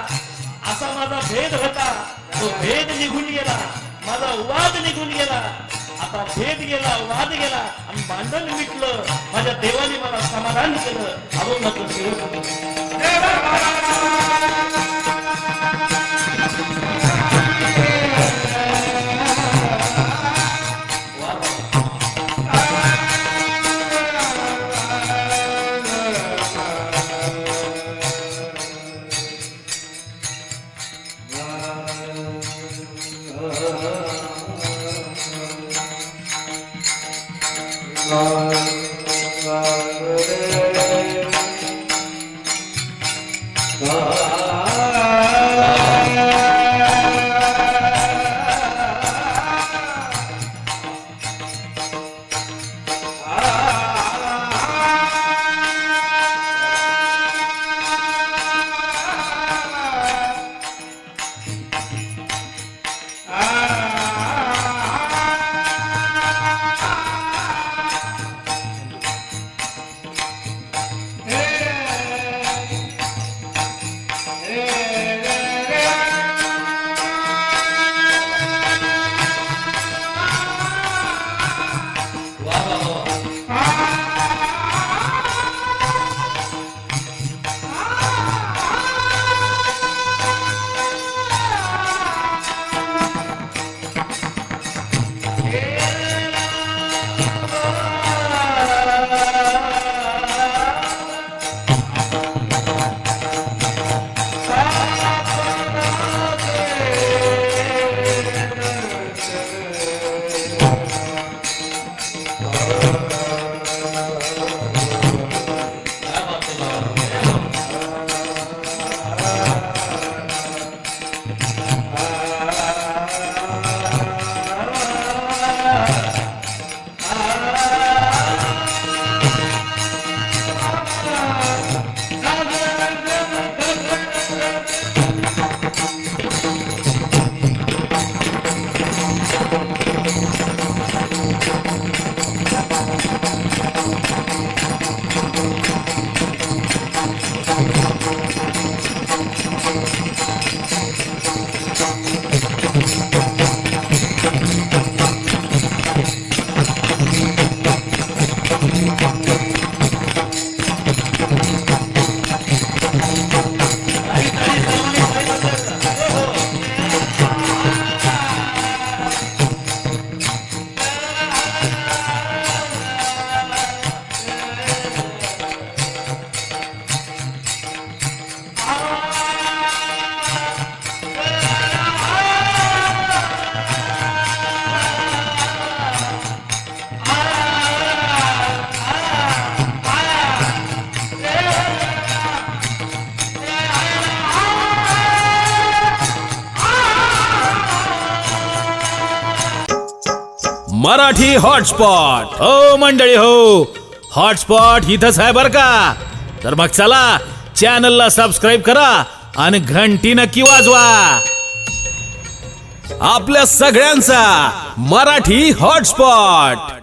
असा माझा भेद होता. तो भेद निघून गेला, माझा वाद निघून गेला. आता भेद गेला, वाद गेला आणि भांडण मिटलं. माझ्या देवाने मला समाधान केलं. अभंगातून मराठी हॉटस्पॉट हो मंडळी हो, हॉटस्पॉट इथंच आहे बर का. तर मग चला चॅनलला सबस्क्राईब करा आणि घंटी नक्की वाजवा. आपल्या सगळ्यांचा मराठी हॉटस्पॉट.